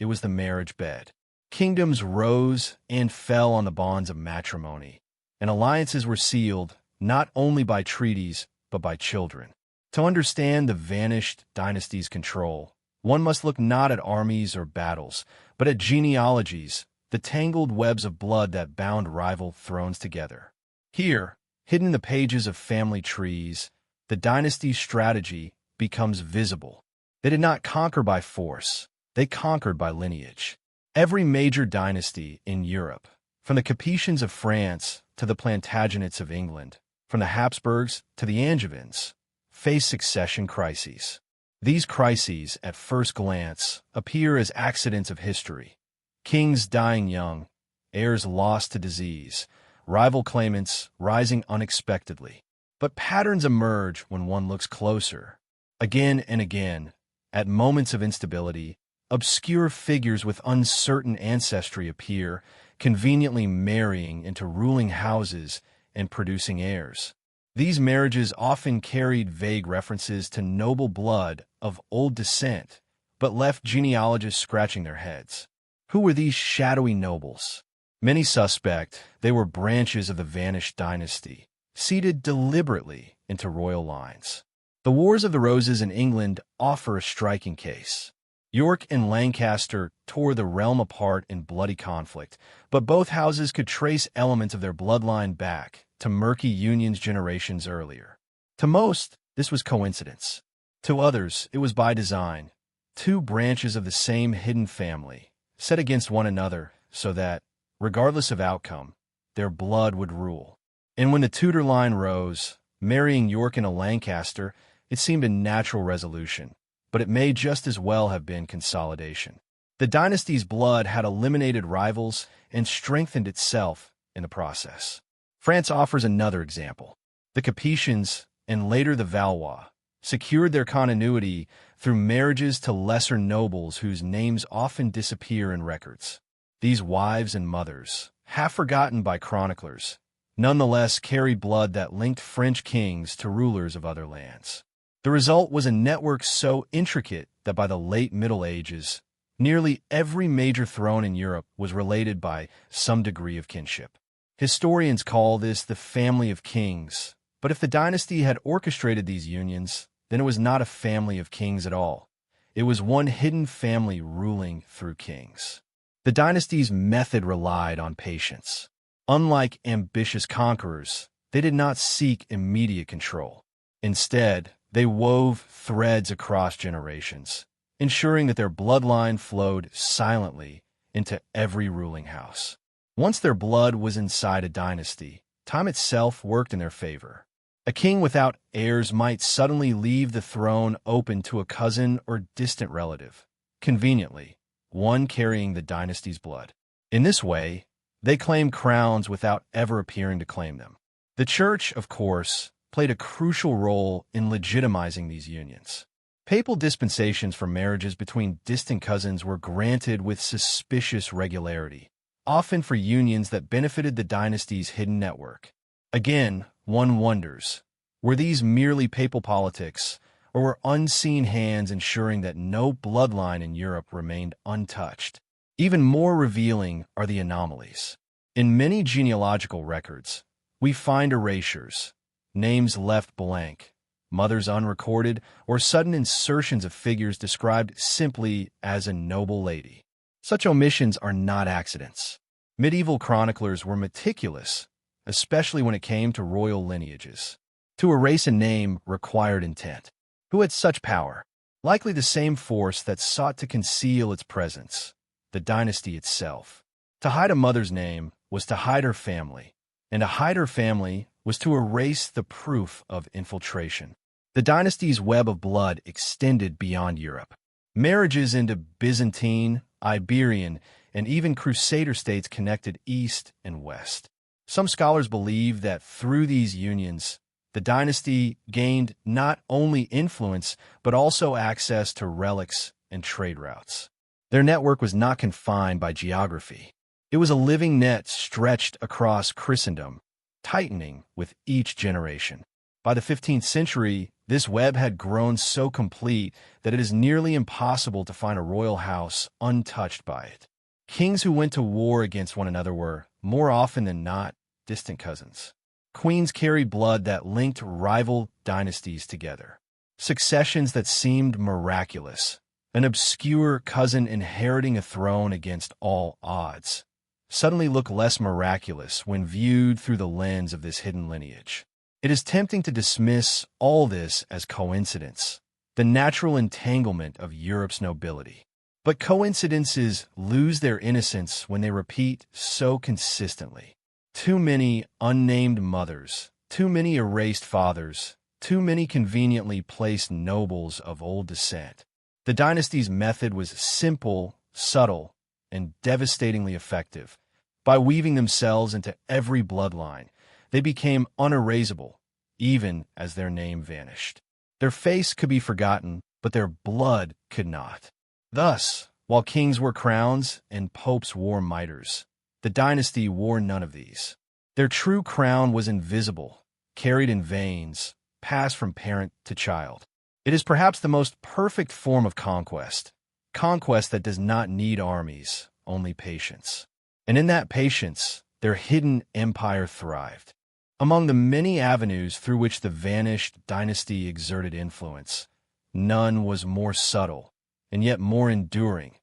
it was the marriage bed. Kingdoms rose and fell on the bonds of matrimony, and alliances were sealed not only by treaties, but by children. To understand the vanished dynasty's control, one must look not at armies or battles, but at genealogies, the tangled webs of blood that bound rival thrones together. Here, hidden in the pages of family trees, the dynasty's strategy becomes visible. They did not conquer by force, they conquered by lineage. Every major dynasty in Europe, from the Capetians of France to the Plantagenets of England, from the Habsburgs to the Angevins, faced succession crises. These crises, at first glance, appear as accidents of history. Kings dying young, heirs lost to disease, rival claimants rising unexpectedly. But patterns emerge when one looks closer. Again and again, at moments of instability, obscure figures with uncertain ancestry appear, conveniently marrying into ruling houses and producing heirs. These marriages often carried vague references to noble blood of old descent, but left genealogists scratching their heads. Who were these shadowy nobles? Many suspect they were branches of the vanished dynasty, seeded deliberately into royal lines. The Wars of the Roses in England offer a striking case. York and Lancaster tore the realm apart in bloody conflict, but both houses could trace elements of their bloodline back to murky unions generations earlier. To most, this was coincidence. To others, it was by design. Two branches of the same hidden family, set against one another so that, regardless of outcome, their blood would rule. And when the Tudor line rose, marrying York and a Lancaster, it seemed a natural resolution, but it may just as well have been consolidation. The dynasty's blood had eliminated rivals and strengthened itself in the process. France offers another example. The Capetians, and later the Valois, secured their continuity through marriages to lesser nobles whose names often disappear in records. These wives and mothers, half forgotten by chroniclers, nonetheless carried blood that linked French kings to rulers of other lands. The result was a network so intricate that by the late Middle Ages, nearly every major throne in Europe was related by some degree of kinship. Historians call this the family of kings, but if the dynasty had orchestrated these unions, then it was not a family of kings at all. It was one hidden family ruling through kings. The dynasty's method relied on patience. Unlike ambitious conquerors, they did not seek immediate control. Instead, they wove threads across generations, ensuring that their bloodline flowed silently into every ruling house. Once their blood was inside a dynasty, time itself worked in their favor. A king without heirs might suddenly leave the throne open to a cousin or distant relative, conveniently, one carrying the dynasty's blood. In this way, they claimed crowns without ever appearing to claim them. The Church, of course, played a crucial role in legitimizing these unions. Papal dispensations for marriages between distant cousins were granted with suspicious regularity, often for unions that benefited the dynasty's hidden network. Again, one wonders, were these merely papal politics, or were unseen hands ensuring that no bloodline in Europe remained untouched? Even more revealing are the anomalies. In many genealogical records, we find erasures, names left blank, mothers unrecorded, or sudden insertions of figures described simply as a noble lady. Such omissions are not accidents. Medieval chroniclers were meticulous, especially when it came to royal lineages. To erase a name required intent. Who had such power? Likely the same force that sought to conceal its presence, the dynasty itself. To hide a mother's name was to hide her family, and to hide her family was to erase the proof of infiltration. The dynasty's web of blood extended beyond Europe. Marriages into Byzantine, Iberian, and even Crusader states connected east and west. Some scholars believe that through these unions, the dynasty gained not only influence, but also access to relics and trade routes. Their network was not confined by geography. It was a living net stretched across Christendom, tightening with each generation. By the 15th century, this web had grown so complete that it is nearly impossible to find a royal house untouched by it. Kings who went to war against one another were, more often than not, distant cousins. Queens carried blood that linked rival dynasties together. Successions that seemed miraculous. An obscure cousin inheriting a throne against all odds suddenly look less miraculous when viewed through the lens of this hidden lineage. It is tempting to dismiss all this as coincidence, the natural entanglement of Europe's nobility. But coincidences lose their innocence when they repeat so consistently. Too many unnamed mothers, too many erased fathers, too many conveniently placed nobles of old descent. The dynasty's method was simple, subtle, and devastatingly effective. By weaving themselves into every bloodline, they became unerasable, even as their name vanished. Their face could be forgotten, but their blood could not. Thus, while kings wore crowns and popes wore mitres, the dynasty wore none of these. Their true crown was invisible, carried in veins, passed from parent to child. It is perhaps the most perfect form of conquest that does not need armies, only patience. And in that patience, their hidden empire thrived. Among the many avenues through which the vanished dynasty exerted influence, none was more subtle and yet more enduring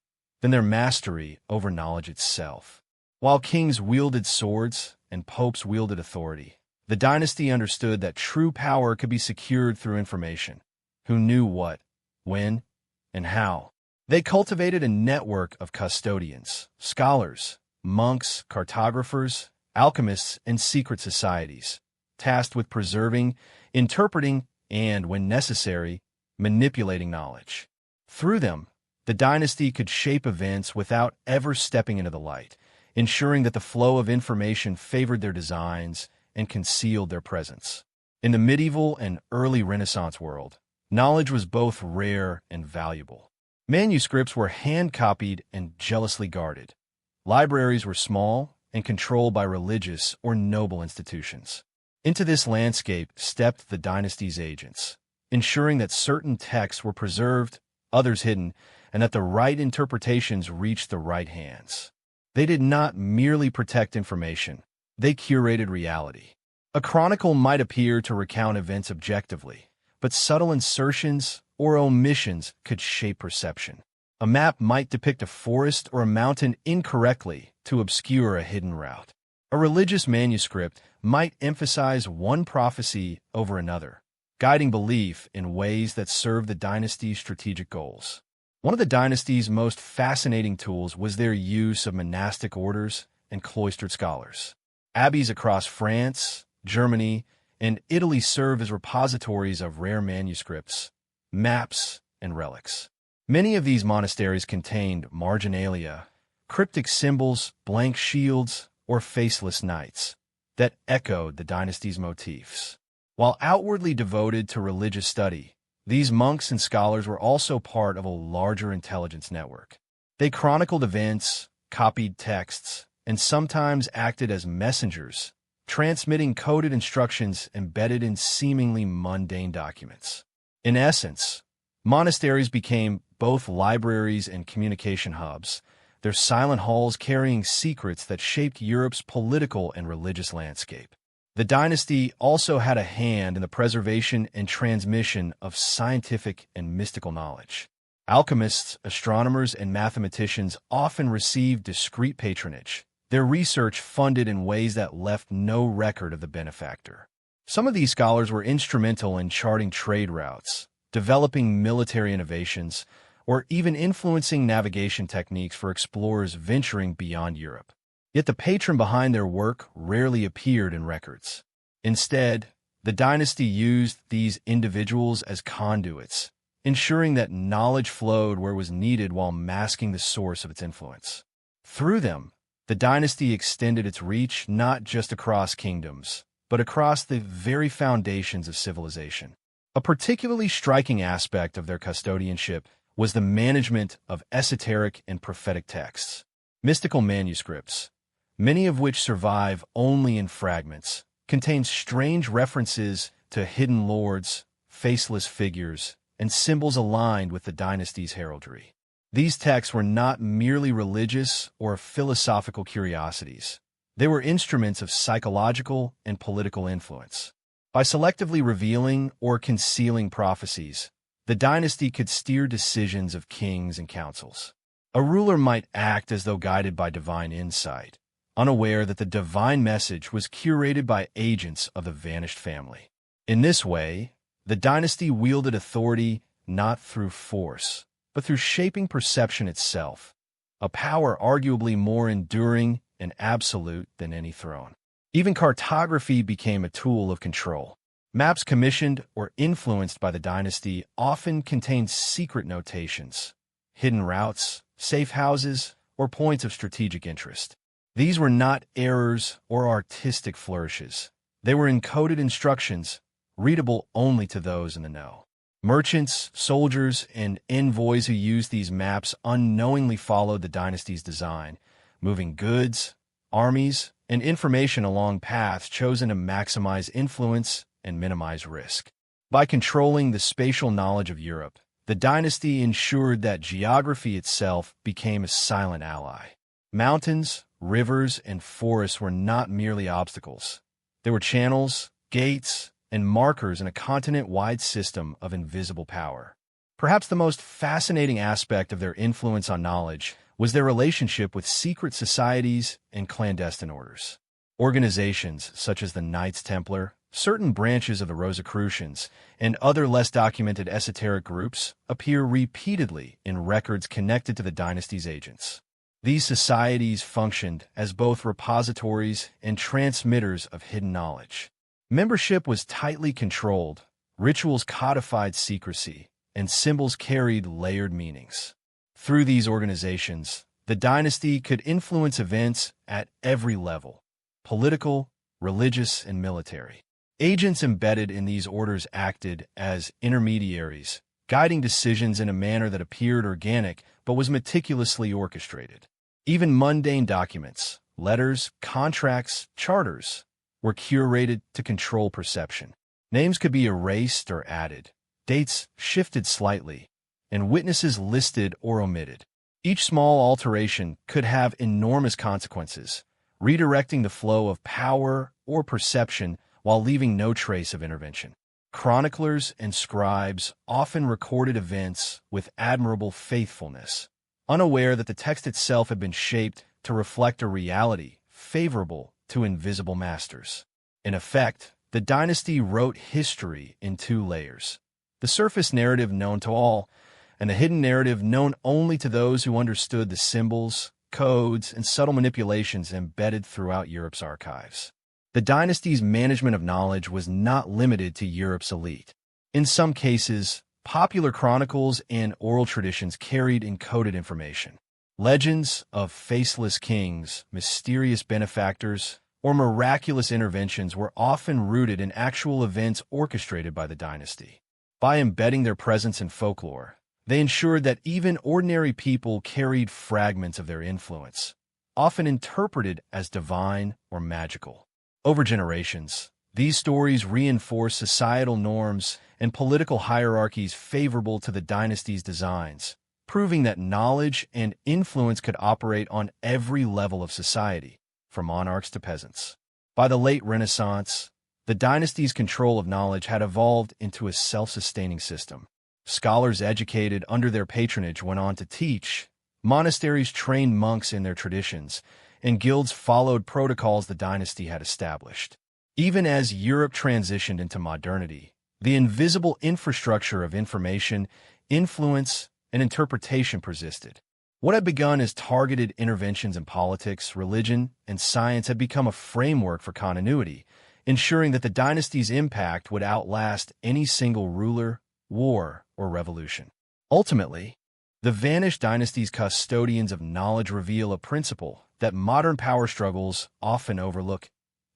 than their mastery over knowledge itself. While kings wielded swords and popes wielded authority, the dynasty understood that true power could be secured through information. Who knew what, when, and how? They cultivated a network of custodians, scholars, monks, cartographers, alchemists, and secret societies, tasked with preserving, interpreting, and, when necessary, manipulating knowledge. Through them, the dynasty could shape events without ever stepping into the light, ensuring that the flow of information favored their designs and concealed their presence. In the medieval and early Renaissance world, knowledge was both rare and valuable. Manuscripts were hand-copied and jealously guarded. Libraries were small and controlled by religious or noble institutions. Into this landscape stepped the dynasty's agents, ensuring that certain texts were preserved, others hidden, and that the right interpretations reached the right hands. They did not merely protect information, they curated reality. A chronicle might appear to recount events objectively, but subtle insertions or omissions could shape perception. A map might depict a forest or a mountain incorrectly to obscure a hidden route. A religious manuscript might emphasize one prophecy over another, guiding belief in ways that serve the dynasty's strategic goals. One of the dynasty's most fascinating tools was their use of monastic orders and cloistered scholars. Abbeys across France, Germany, and Italy serve as repositories of rare manuscripts, maps, and relics. Many of these monasteries contained marginalia, cryptic symbols, blank shields, or faceless knights that echoed the dynasty's motifs. While outwardly devoted to religious study, these monks and scholars were also part of a larger intelligence network. They chronicled events, copied texts, and sometimes acted as messengers, transmitting coded instructions embedded in seemingly mundane documents. In essence, monasteries became both libraries and communication hubs, their silent halls carrying secrets that shaped Europe's political and religious landscape. The dynasty also had a hand in the preservation and transmission of scientific and mystical knowledge. Alchemists, astronomers, and mathematicians often received discreet patronage, their research funded in ways that left no record of the benefactor. Some of these scholars were instrumental in charting trade routes, developing military innovations, or even influencing navigation techniques for explorers venturing beyond Europe. Yet the patron behind their work rarely appeared in records. Instead, the dynasty used these individuals as conduits, ensuring that knowledge flowed where it was needed while masking the source of its influence. Through them, the dynasty extended its reach not just across kingdoms, but across the very foundations of civilization. A particularly striking aspect of their custodianship was the management of esoteric and prophetic texts. Mystical manuscripts, many of which survive only in fragments, contain strange references to hidden lords, faceless figures, and symbols aligned with the dynasty's heraldry. These texts were not merely religious or philosophical curiosities. They were instruments of psychological and political influence. By selectively revealing or concealing prophecies, the dynasty could steer decisions of kings and councils. A ruler might act as though guided by divine insight, unaware that the divine message was curated by agents of the vanished family. In this way, the dynasty wielded authority not through force, but through shaping perception itself, a power arguably more enduring and absolute than any throne. Even cartography became a tool of control. Maps commissioned or influenced by the dynasty often contained secret notations, hidden routes, safe houses, or points of strategic interest. These were not errors or artistic flourishes. They were encoded instructions, readable only to those in the know. Merchants, soldiers, and envoys who used these maps unknowingly followed the dynasty's design, moving goods, armies, and information along paths chosen to maximize influence and minimize risk. By controlling the spatial knowledge of Europe, the dynasty ensured that geography itself became a silent ally. Mountains, rivers, and forests were not merely obstacles. They were channels, gates, and markers in a continent-wide system of invisible power. Perhaps the most fascinating aspect of their influence on knowledge was their relationship with secret societies and clandestine orders. Organizations such as the Knights Templar, certain branches of the Rosicrucians, and other less documented esoteric groups appear repeatedly in records connected to the dynasty's agents. These societies functioned as both repositories and transmitters of hidden knowledge. Membership was tightly controlled, rituals codified secrecy, and symbols carried layered meanings. Through these organizations, the dynasty could influence events at every level: political, religious, and military. Agents embedded in these orders acted as intermediaries, guiding decisions in a manner that appeared organic but was meticulously orchestrated. Even mundane documents, letters, contracts, charters, were curated to control perception. Names could be erased or added, dates shifted slightly, and witnesses listed or omitted. Each small alteration could have enormous consequences, redirecting the flow of power or perception while leaving no trace of intervention. Chroniclers and scribes often recorded events with admirable faithfulness, unaware that the text itself had been shaped to reflect a reality favorable to invisible masters. In effect, the dynasty wrote history in two layers: the surface narrative known to all, and the hidden narrative known only to those who understood the symbols, codes, and subtle manipulations embedded throughout Europe's archives. The dynasty's management of knowledge was not limited to Europe's elite. In some cases, popular chronicles and oral traditions carried encoded information. Legends of faceless kings, mysterious benefactors, or miraculous interventions were often rooted in actual events orchestrated by the dynasty. By embedding their presence in folklore, they ensured that even ordinary people carried fragments of their influence, often interpreted as divine or magical. Over generations, these stories reinforce societal norms and political hierarchies favorable to the dynasty's designs, proving that knowledge and influence could operate on every level of society, from monarchs to peasants. By the late Renaissance, the dynasty's control of knowledge had evolved into a self-sustaining system. Scholars educated under their patronage went on to teach, monasteries trained monks in their traditions, and guilds followed protocols the dynasty had established. Even as Europe transitioned into modernity, the invisible infrastructure of information, influence, and interpretation persisted. What had begun as targeted interventions in politics, religion, and science had become a framework for continuity, ensuring that the dynasty's impact would outlast any single ruler, war, or revolution. Ultimately, the vanished dynasty's custodians of knowledge reveal a principle that modern power struggles often overlook: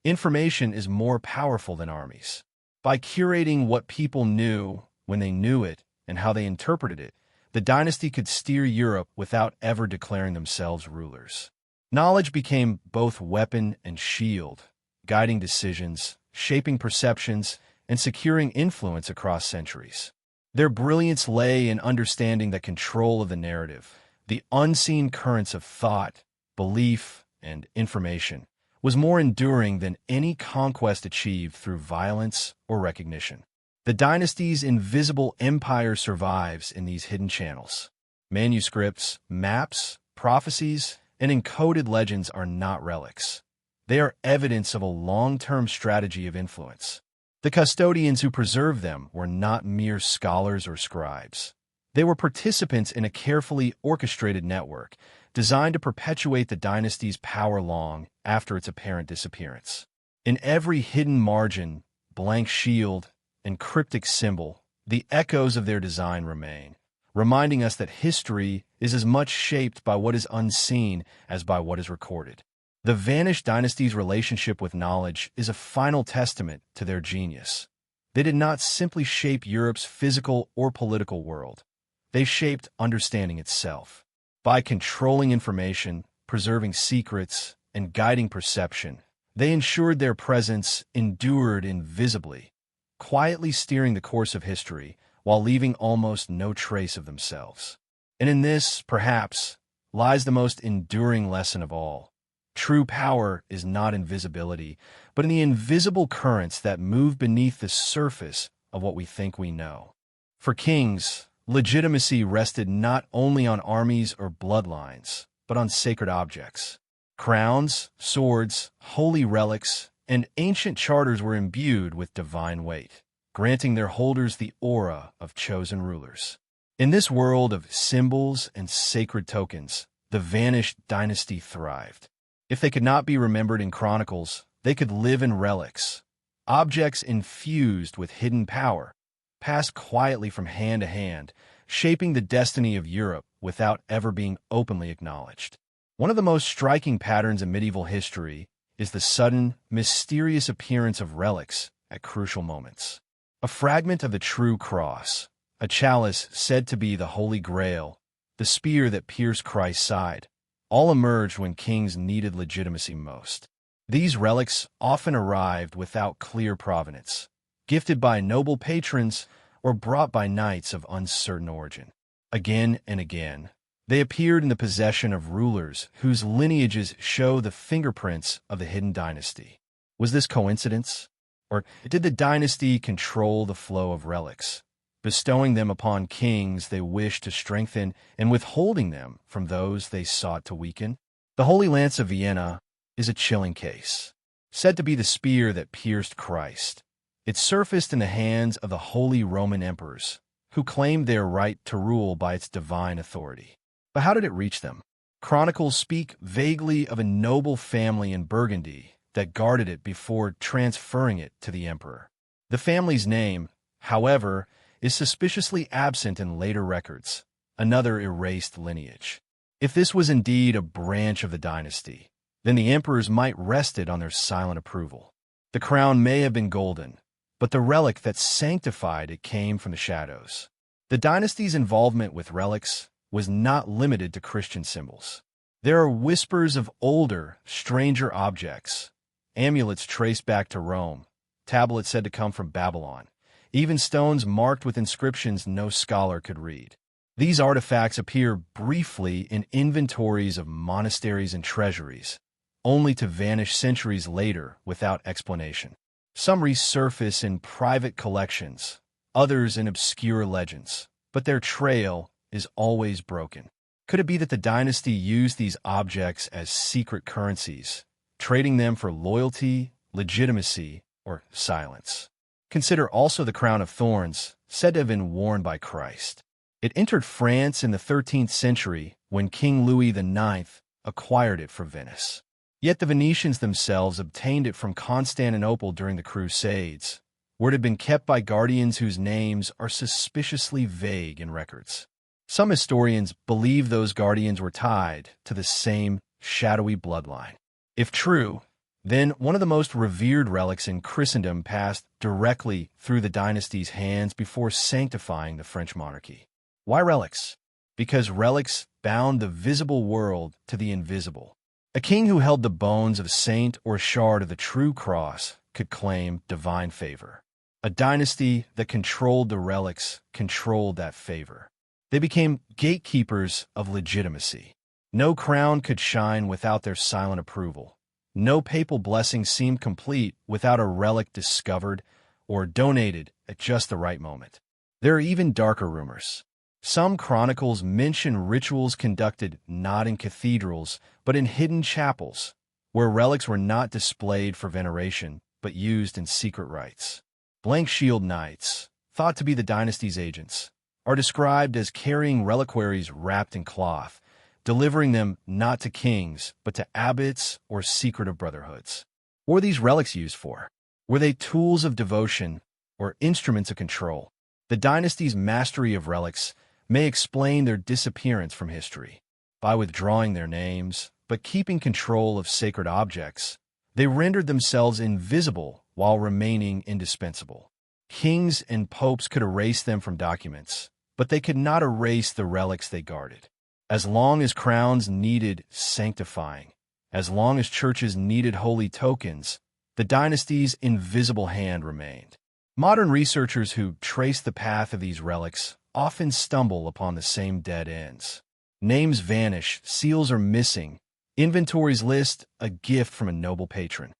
information is more powerful than armies. By curating what people knew, when they knew it, and how they interpreted it, the dynasty could steer Europe without ever declaring themselves rulers. Knowledge became both weapon and shield, guiding decisions, shaping perceptions, and securing influence across centuries. Their brilliance lay in understanding that control of the narrative, the unseen currents of thought, belief, and information, was more enduring than any conquest achieved through violence or recognition. The dynasty's invisible empire survives in these hidden channels. Manuscripts, maps, prophecies, and encoded legends are not relics. They are evidence of a long-term strategy of influence. The custodians who preserved them were not mere scholars or scribes. They were participants in a carefully orchestrated network designed to perpetuate the dynasty's power long after its apparent disappearance. In every hidden margin, blank shield, and cryptic symbol, the echoes of their design remain, reminding us that history is as much shaped by what is unseen as by what is recorded. The vanished dynasty's relationship with knowledge is a final testament to their genius. They did not simply shape Europe's physical or political world. They shaped understanding itself. By controlling information, preserving secrets, and guiding perception, they ensured their presence endured invisibly, quietly steering the course of history while leaving almost no trace of themselves. And in this, perhaps, lies the most enduring lesson of all. True power is not invisibility, but in the invisible currents that move beneath the surface of what we think we know. For kings, legitimacy rested not only on armies or bloodlines, but on sacred objects. Crowns, swords, holy relics, and ancient charters were imbued with divine weight, granting their holders the aura of chosen rulers. In this world of symbols and sacred tokens, the vanished dynasty thrived. If they could not be remembered in chronicles, they could live in relics, objects infused with hidden power, passed quietly from hand to hand, shaping the destiny of Europe without ever being openly acknowledged. One of the most striking patterns in medieval history is the sudden, mysterious appearance of relics at crucial moments. A fragment of the true cross, a chalice said to be the Holy Grail, the spear that pierced Christ's side, all emerged when kings needed legitimacy most. These relics often arrived without clear provenance, gifted by noble patrons or brought by knights of uncertain origin. Again and again, they appeared in the possession of rulers whose lineages show the fingerprints of the hidden dynasty. Was this coincidence? Or did the dynasty control the flow of relics, bestowing them upon kings they wished to strengthen and withholding them from those they sought to weaken? The Holy Lance of Vienna is a chilling case. Said to be the spear that pierced Christ, it surfaced in the hands of the Holy Roman emperors, who claimed their right to rule by its divine authority. But how did it reach them? Chronicles speak vaguely of a noble family in Burgundy that guarded it before transferring it to the emperor. The family's name, however, is suspiciously absent in later records, another erased lineage. If this was indeed a branch of the dynasty, then the emperors might rest it on their silent approval. The crown may have been golden, but the relic that sanctified it came from the shadows. The dynasty's involvement with relics was not limited to Christian symbols. There are whispers of older, stranger objects, amulets traced back to Rome, tablets said to come from Babylon, even stones marked with inscriptions no scholar could read. These artifacts appear briefly in inventories of monasteries and treasuries, only to vanish centuries later without explanation. Some resurface in private collections, others in obscure legends, but their trail is always broken. Could it be that the dynasty used these objects as secret currencies, trading them for loyalty, legitimacy, or silence? Consider also the crown of thorns, said to have been worn by Christ. It entered France in the 13th century when King Louis IX acquired it for Venice. Yet the Venetians themselves obtained it from Constantinople during the Crusades, where it had been kept by guardians whose names are suspiciously vague in records. Some historians believe those guardians were tied to the same shadowy bloodline. If true, then one of the most revered relics in Christendom passed directly through the dynasty's hands before sanctifying the French monarchy. Why relics? Because relics bound the visible world to the invisible. A king who held the bones of a saint or a shard of the true cross could claim divine favor. A dynasty that controlled the relics controlled that favor. They became gatekeepers of legitimacy. No crown could shine without their silent approval. No papal blessing seemed complete without a relic discovered or donated at just the right moment. There are even darker rumors. Some chronicles mention rituals conducted not in cathedrals, but in hidden chapels, where relics were not displayed for veneration, but used in secret rites. Blank shield knights, thought to be the dynasty's agents, are described as carrying reliquaries wrapped in cloth, delivering them not to kings, but to abbots or secretive brotherhoods. What were these relics used for? Were they tools of devotion or instruments of control? The dynasty's mastery of relics may explain their disappearance from history. By withdrawing their names, but keeping control of sacred objects, they rendered themselves invisible while remaining indispensable. Kings and popes could erase them from documents, but they could not erase the relics they guarded. As long as crowns needed sanctifying, as long as churches needed holy tokens, the dynasty's invisible hand remained. Modern researchers who trace the path of these relics often stumble upon the same dead ends. Names vanish, seals are missing, inventories list a gift from a noble patron.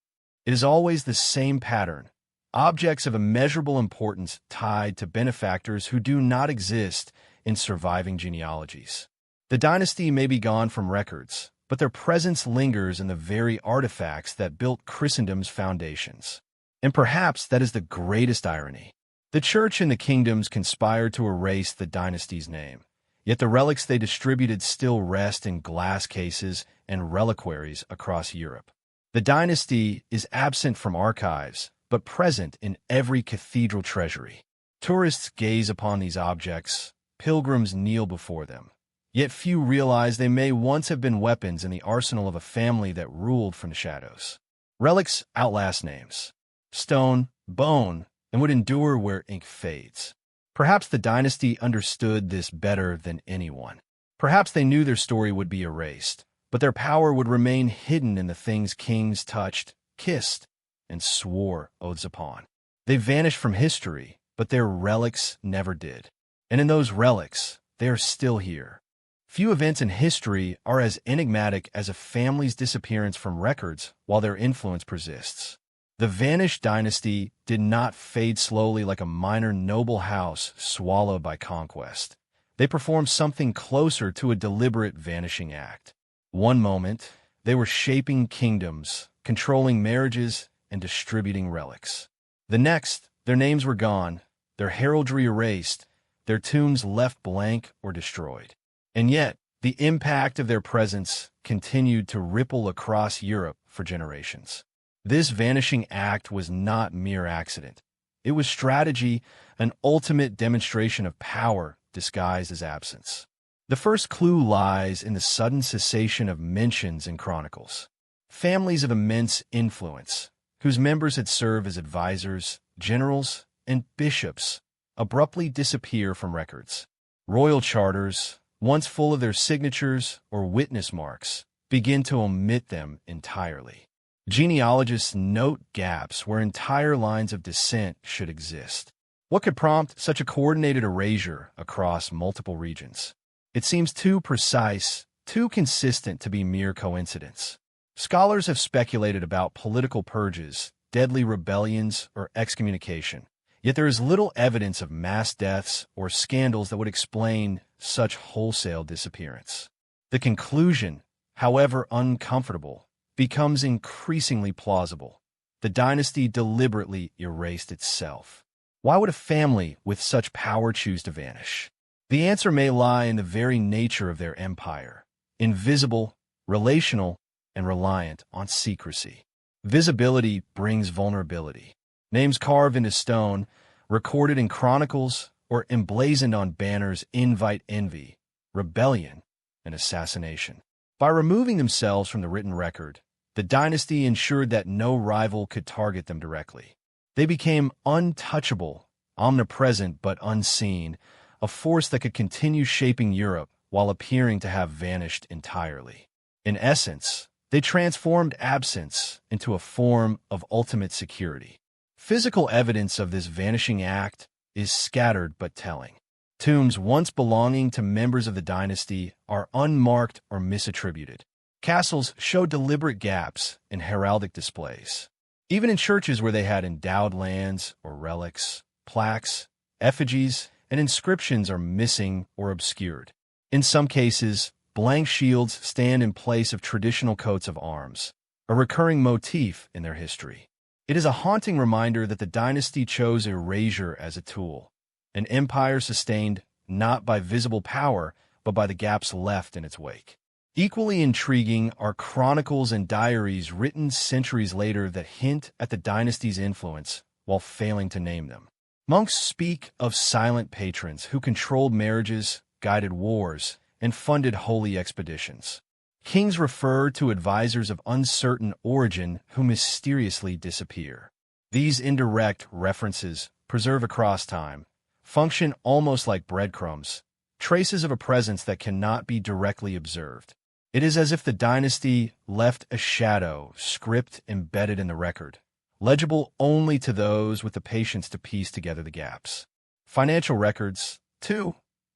It is always the same pattern. Objects of immeasurable importance tied to benefactors who do not exist in surviving genealogies. The dynasty may be gone from records, but their presence lingers in the very artifacts that built Christendom's foundations. And perhaps that is the greatest irony. The church and the kingdoms conspired to erase the dynasty's name, Yet the relics they distributed still rest in glass cases and reliquaries across Europe. The dynasty is absent from archives, but present in every cathedral treasury. Tourists gaze upon these objects, pilgrims kneel before them. Yet few realize they may once have been weapons in the arsenal of a family that ruled from the shadows. Relics outlast names. Stone, bone, and would endure where ink fades. Perhaps the dynasty understood this better than anyone. Perhaps they knew their story would be erased, but their power would remain hidden in the things kings touched, kissed, and swore oaths upon. They vanished from history, but their relics never did. And in those relics, they are still here. Few events in history are as enigmatic as a family's disappearance from records while their influence persists. The vanished dynasty did not fade slowly like a minor noble house swallowed by conquest. They performed something closer to a deliberate vanishing act. One moment, they were shaping kingdoms, controlling marriages, and distributing relics. The next, their names were gone, their heraldry erased, their tombs left blank or destroyed. And yet, the impact of their presence continued to ripple across Europe for generations. This vanishing act was not mere accident. It was strategy, an ultimate demonstration of power disguised as absence. The first clue lies in the sudden cessation of mentions in chronicles. Families of immense influence, whose members had served as advisors, generals, and bishops, abruptly disappear from records. Royal charters, once full of their signatures or witness marks, begin to omit them entirely. Genealogists note gaps where entire lines of descent should exist. What could prompt such a coordinated erasure across multiple regions? It seems too precise, too consistent to be mere coincidence. Scholars have speculated about political purges, deadly rebellions, or excommunication. Yet there is little evidence of mass deaths or scandals that would explain such wholesale disappearance. The conclusion, however uncomfortable, becomes increasingly plausible. The dynasty deliberately erased itself. Why would a family with such power choose to vanish? The answer may lie in the very nature of their empire, invisible, relational, and reliant on secrecy. Visibility brings vulnerability. Names carved into stone, recorded in chronicles, or emblazoned on banners invite envy, rebellion, and assassination. By removing themselves from the written record, the dynasty ensured that no rival could target them directly. They became untouchable, omnipresent but unseen, a force that could continue shaping Europe while appearing to have vanished entirely. In essence, they transformed absence into a form of ultimate security. Physical evidence of this vanishing act is scattered but telling. Tombs once belonging to members of the dynasty are unmarked or misattributed. Castles show deliberate gaps in heraldic displays. Even in churches where they had endowed lands or relics, plaques, effigies, and inscriptions are missing or obscured. In some cases, blank shields stand in place of traditional coats of arms, a recurring motif in their history. It is a haunting reminder that the dynasty chose erasure as a tool, an empire sustained not by visible power, but by the gaps left in its wake. Equally intriguing are chronicles and diaries written centuries later that hint at the dynasty's influence while failing to name them. Monks speak of silent patrons who controlled marriages, guided wars, and funded holy expeditions. Kings refer to advisors of uncertain origin who mysteriously disappear. These indirect references preserve across time, function almost like breadcrumbs, traces of a presence that cannot be directly observed. It is as if the dynasty left a shadow, script embedded in the record, legible only to those with the patience to piece together the gaps. Financial records, too,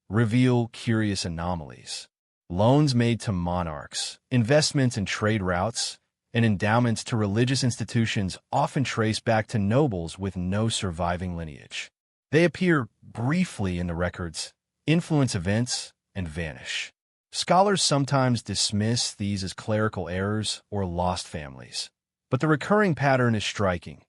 reveal curious anomalies. Loans made to monarchs, investments in trade routes, and endowments to religious institutions often trace back to nobles with no surviving lineage. They appear briefly in the records, influence events, and vanish. Scholars sometimes dismiss these as clerical errors or lost families, but the recurring pattern is striking.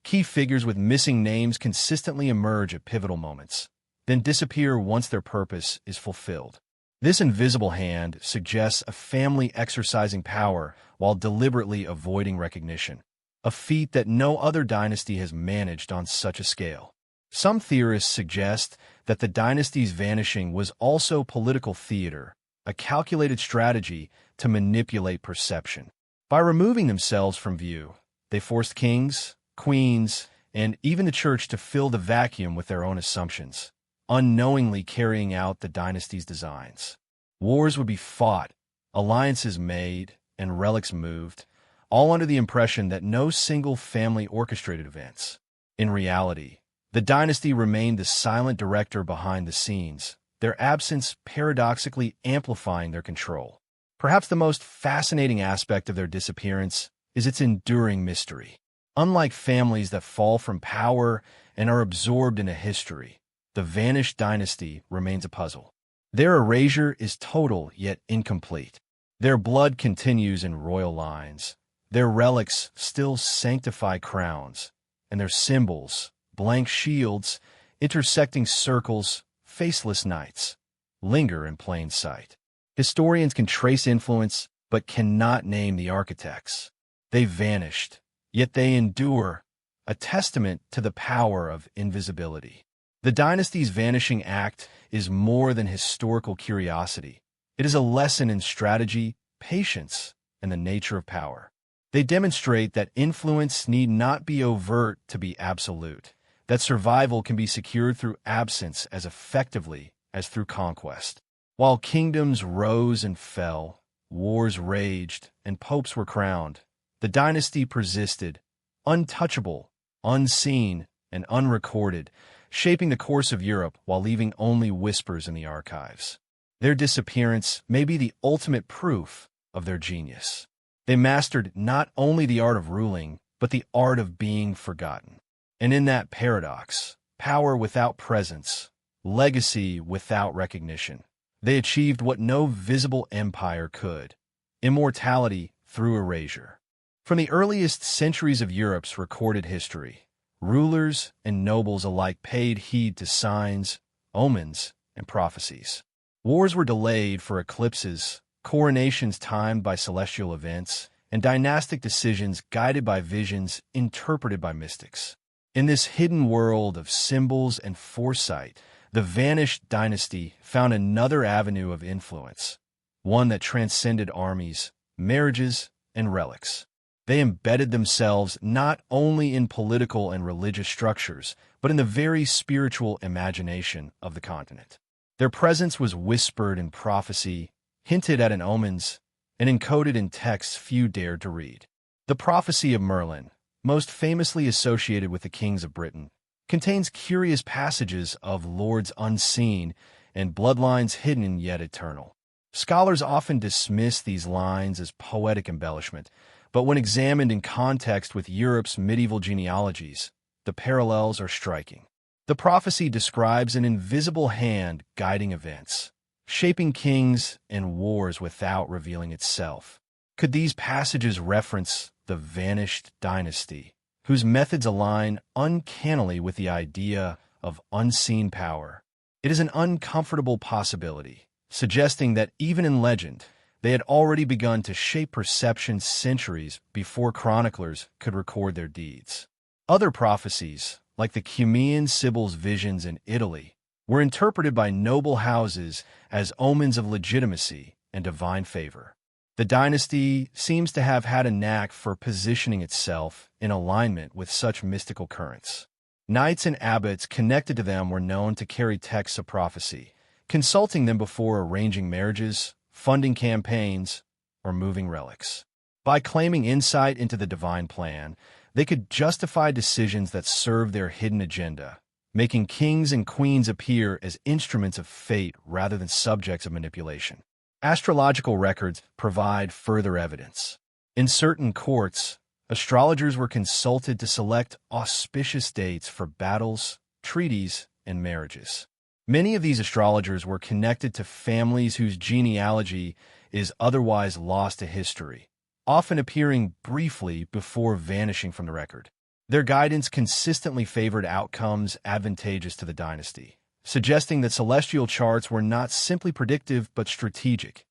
Key figures with missing names consistently emerge at pivotal moments, then disappear once their purpose is fulfilled. This invisible hand suggests a family exercising power while deliberately avoiding recognition, a feat that no other dynasty has managed on such a scale. Some theorists suggest that the dynasty's vanishing was also political theater, a calculated strategy to manipulate perception. By removing themselves from view, they forced kings, queens, and even the church to fill the vacuum with their own assumptions, unknowingly carrying out the dynasty's designs. Wars would be fought, alliances made, and relics moved, all under the impression that no single family orchestrated events. In reality, the dynasty remained the silent director behind the scenes, their absence paradoxically amplifying their control. Perhaps the most fascinating aspect of their disappearance is its enduring mystery. Unlike families that fall from power and are absorbed into history, the vanished dynasty remains a puzzle. Their erasure is total yet incomplete. Their blood continues in royal lines. Their relics still sanctify crowns, and their symbols, blank shields, intersecting circles, faceless knights, linger in plain sight. Historians can trace influence, but cannot name the architects. They vanished, yet they endure, a testament to the power of invisibility. The dynasty's vanishing act is more than historical curiosity. It is a lesson in strategy, patience, and the nature of power. They demonstrate that influence need not be overt to be absolute, that survival can be secured through absence as effectively as through conquest. While kingdoms rose and fell, wars raged, and popes were crowned, the dynasty persisted, untouchable, unseen, and unrecorded, shaping the course of Europe while leaving only whispers in the archives. Their disappearance may be the ultimate proof of their genius. They mastered not only the art of ruling, but the art of being forgotten. And in that paradox, power without presence, legacy without recognition, they achieved what no visible empire could: immortality through erasure. From the earliest centuries of Europe's recorded history, rulers and nobles alike paid heed to signs, omens, and prophecies. Wars were delayed for eclipses, coronations timed by celestial events, and dynastic decisions guided by visions interpreted by mystics. In this hidden world of symbols and foresight, the vanished dynasty found another avenue of influence, one that transcended armies, marriages, and relics. They embedded themselves not only in political and religious structures, but in the very spiritual imagination of the continent. Their presence was whispered in prophecy, hinted at in omens, and encoded in texts few dared to read. The prophecy of Merlin, most famously associated with the kings of Britain, contains curious passages of lords unseen and bloodlines hidden yet eternal. Scholars often dismiss these lines as poetic embellishment, but when examined in context with Europe's medieval genealogies, the parallels are striking. The prophecy describes an invisible hand guiding events, shaping kings and wars without revealing itself. Could these passages reference the vanished dynasty, whose methods align uncannily with the idea of unseen power? It is an uncomfortable possibility, suggesting that even in legend, they had already begun to shape perception centuries before chroniclers could record their deeds. Other prophecies, like the Cumaean Sibyl's visions in Italy, were interpreted by noble houses as omens of legitimacy and divine favor. The dynasty seems to have had a knack for positioning itself in alignment with such mystical currents. Knights and abbots connected to them were known to carry texts of prophecy, consulting them before arranging marriages, funding campaigns, or moving relics. By claiming insight into the divine plan, they could justify decisions that served their hidden agenda, making kings and queens appear as instruments of fate rather than subjects of manipulation. Astrological records provide further evidence. In certain courts, astrologers were consulted to select auspicious dates for battles, treaties, and marriages. Many of these astrologers were connected to families whose genealogy is otherwise lost to history, often appearing briefly before vanishing from the record. Their guidance consistently favored outcomes advantageous to the dynasty, suggesting that celestial charts were not simply predictive but strategic,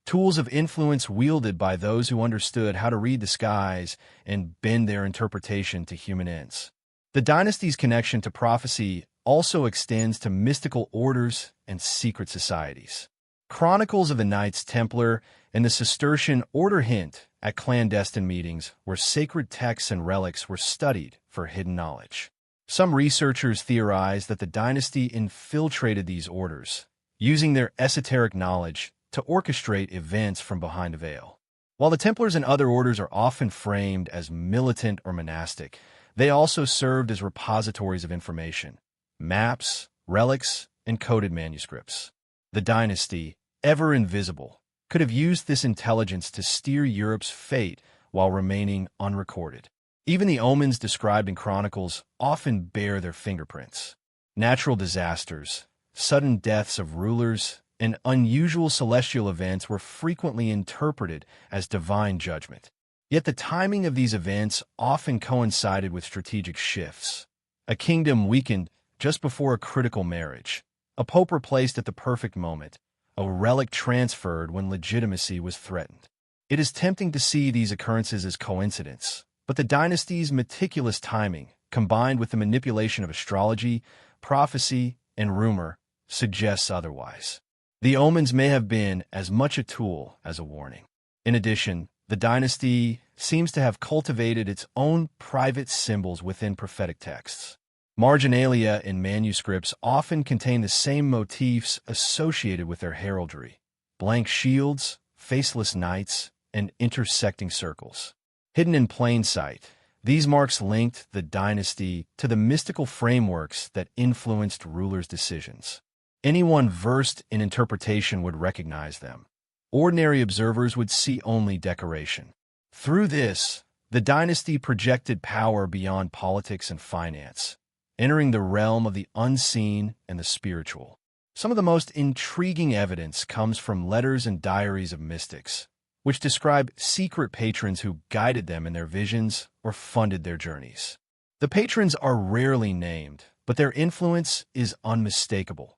tools of influence wielded by those who understood how to read the skies and bend their interpretation to human ends. The dynasty's connection to prophecy also extends to mystical orders and secret societies. Chronicles of the Knights Templar and the Cistercian order hint at clandestine meetings where sacred texts and relics were studied for hidden knowledge. Some researchers theorize that the dynasty infiltrated these orders, using their esoteric knowledge to orchestrate events from behind a veil. While the Templars and other orders are often framed as militant or monastic, they also served as repositories of information, maps, relics, and coded manuscripts. The dynasty, ever invisible, could have used this intelligence to steer Europe's fate while remaining unrecorded. Even the omens described in chronicles often bear their fingerprints. Natural disasters, sudden deaths of rulers, and unusual celestial events were frequently interpreted as divine judgment. Yet the timing of these events often coincided with strategic shifts. A kingdom weakened just before a critical marriage, a pope replaced at the perfect moment, a relic transferred when legitimacy was threatened. It is tempting to see these occurrences as coincidence, but the dynasty's meticulous timing, combined with the manipulation of astrology, prophecy, and rumor, suggests otherwise. The omens may have been as much a tool as a warning. In addition, the dynasty seems to have cultivated its own private symbols within prophetic texts. Marginalia in manuscripts often contain the same motifs associated with their heraldry: blank shields, faceless knights, and intersecting circles. Hidden in plain sight, these marks linked the dynasty to the mystical frameworks that influenced rulers' decisions. Anyone versed in interpretation would recognize them. Ordinary observers would see only decoration. Through this, the dynasty projected power beyond politics and finance, entering the realm of the unseen and the spiritual. Some of the most intriguing evidence comes from letters and diaries of mystics, which describe secret patrons who guided them in their visions or funded their journeys. The patrons are rarely named, but their influence is unmistakable,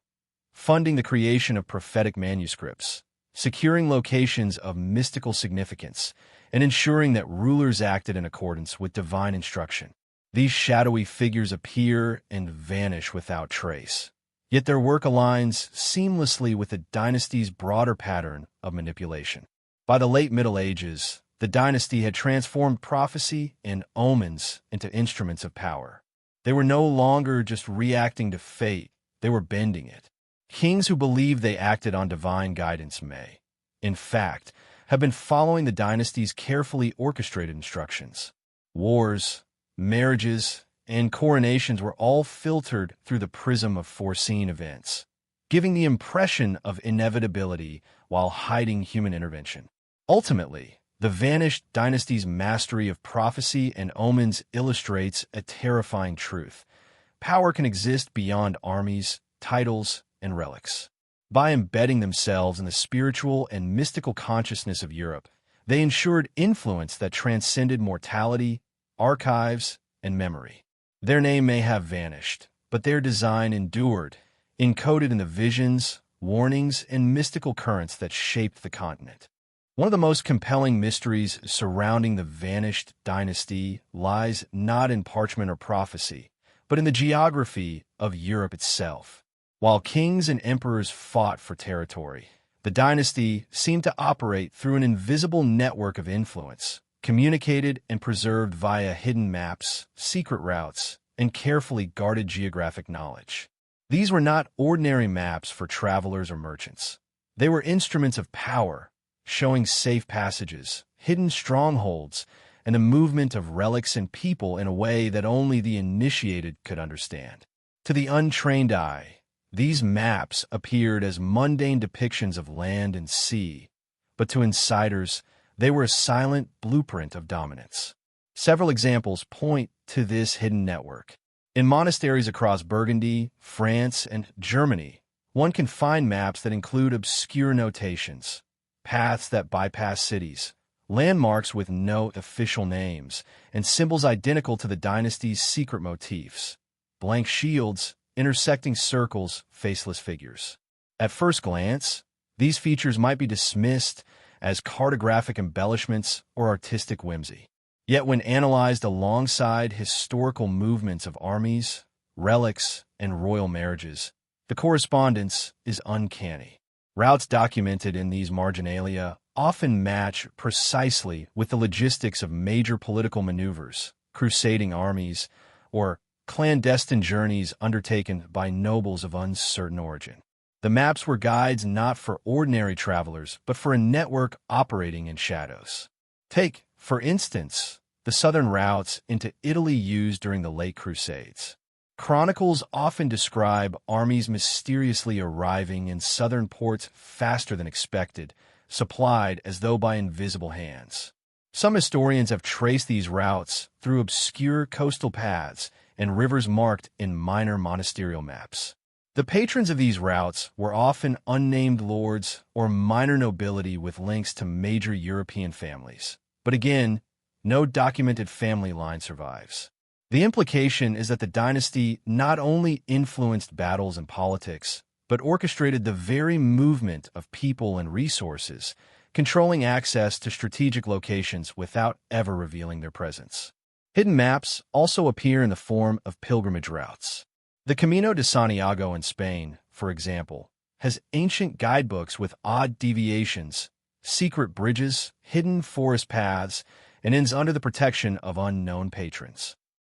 funding the creation of prophetic manuscripts, securing locations of mystical significance, and ensuring that rulers acted in accordance with divine instruction. These shadowy figures appear and vanish without trace, yet their work aligns seamlessly with the dynasty's broader pattern of manipulation. By the late Middle Ages, the dynasty had transformed prophecy and omens into instruments of power. They were no longer just reacting to fate, they were bending it. Kings who believed they acted on divine guidance may, in fact, have been following the dynasty's carefully orchestrated instructions. Wars, marriages, and coronations were all filtered through the prism of foreseen events, giving the impression of inevitability while hiding human intervention. Ultimately, the vanished dynasty's mastery of prophecy and omens illustrates a terrifying truth. Power can exist beyond armies, titles, and relics. By embedding themselves in the spiritual and mystical consciousness of Europe, they ensured influence that transcended mortality, archives, and memory. Their name may have vanished, but their design endured, encoded in the visions, warnings, and mystical currents that shaped the continent. One of the most compelling mysteries surrounding the vanished dynasty lies not in parchment or prophecy, but in the geography of Europe itself. While kings and emperors fought for territory, the dynasty seemed to operate through an invisible network of influence, communicated and preserved via hidden maps, secret routes, and carefully guarded geographic knowledge. These were not ordinary maps for travelers or merchants. They were instruments of power, showing safe passages, hidden strongholds, and the movement of relics and people in a way that only the initiated could understand. To the untrained eye, these maps appeared as mundane depictions of land and sea, but to insiders, they were a silent blueprint of dominance. Several examples point to this hidden network. In monasteries across Burgundy, France, and Germany, one can find maps that include obscure notations, paths that bypass cities, landmarks with no official names, and symbols identical to the dynasty's secret motifs: blank shields, intersecting circles, faceless figures. At first glance, these features might be dismissed as cartographic embellishments or artistic whimsy. Yet when analyzed alongside historical movements of armies, relics, and royal marriages, the correspondence is uncanny. Routes documented in these marginalia often match precisely with the logistics of major political maneuvers, crusading armies, or clandestine journeys undertaken by nobles of uncertain origin. The maps were guides not for ordinary travelers, but for a network operating in shadows. Take, for instance, the southern routes into Italy used during the late Crusades. Chronicles often describe armies mysteriously arriving in southern ports faster than expected, supplied as though by invisible hands. Some historians have traced these routes through obscure coastal paths and rivers marked in minor monasterial maps. The patrons of these routes were often unnamed lords or minor nobility with links to major European families. But again, no documented family line survives. The implication is that the dynasty not only influenced battles and politics, but orchestrated the very movement of people and resources, controlling access to strategic locations without ever revealing their presence. Hidden maps also appear in the form of pilgrimage routes. The Camino de Santiago in Spain, for example, has ancient guidebooks with odd deviations, secret bridges, hidden forest paths, and ends under the protection of unknown patrons.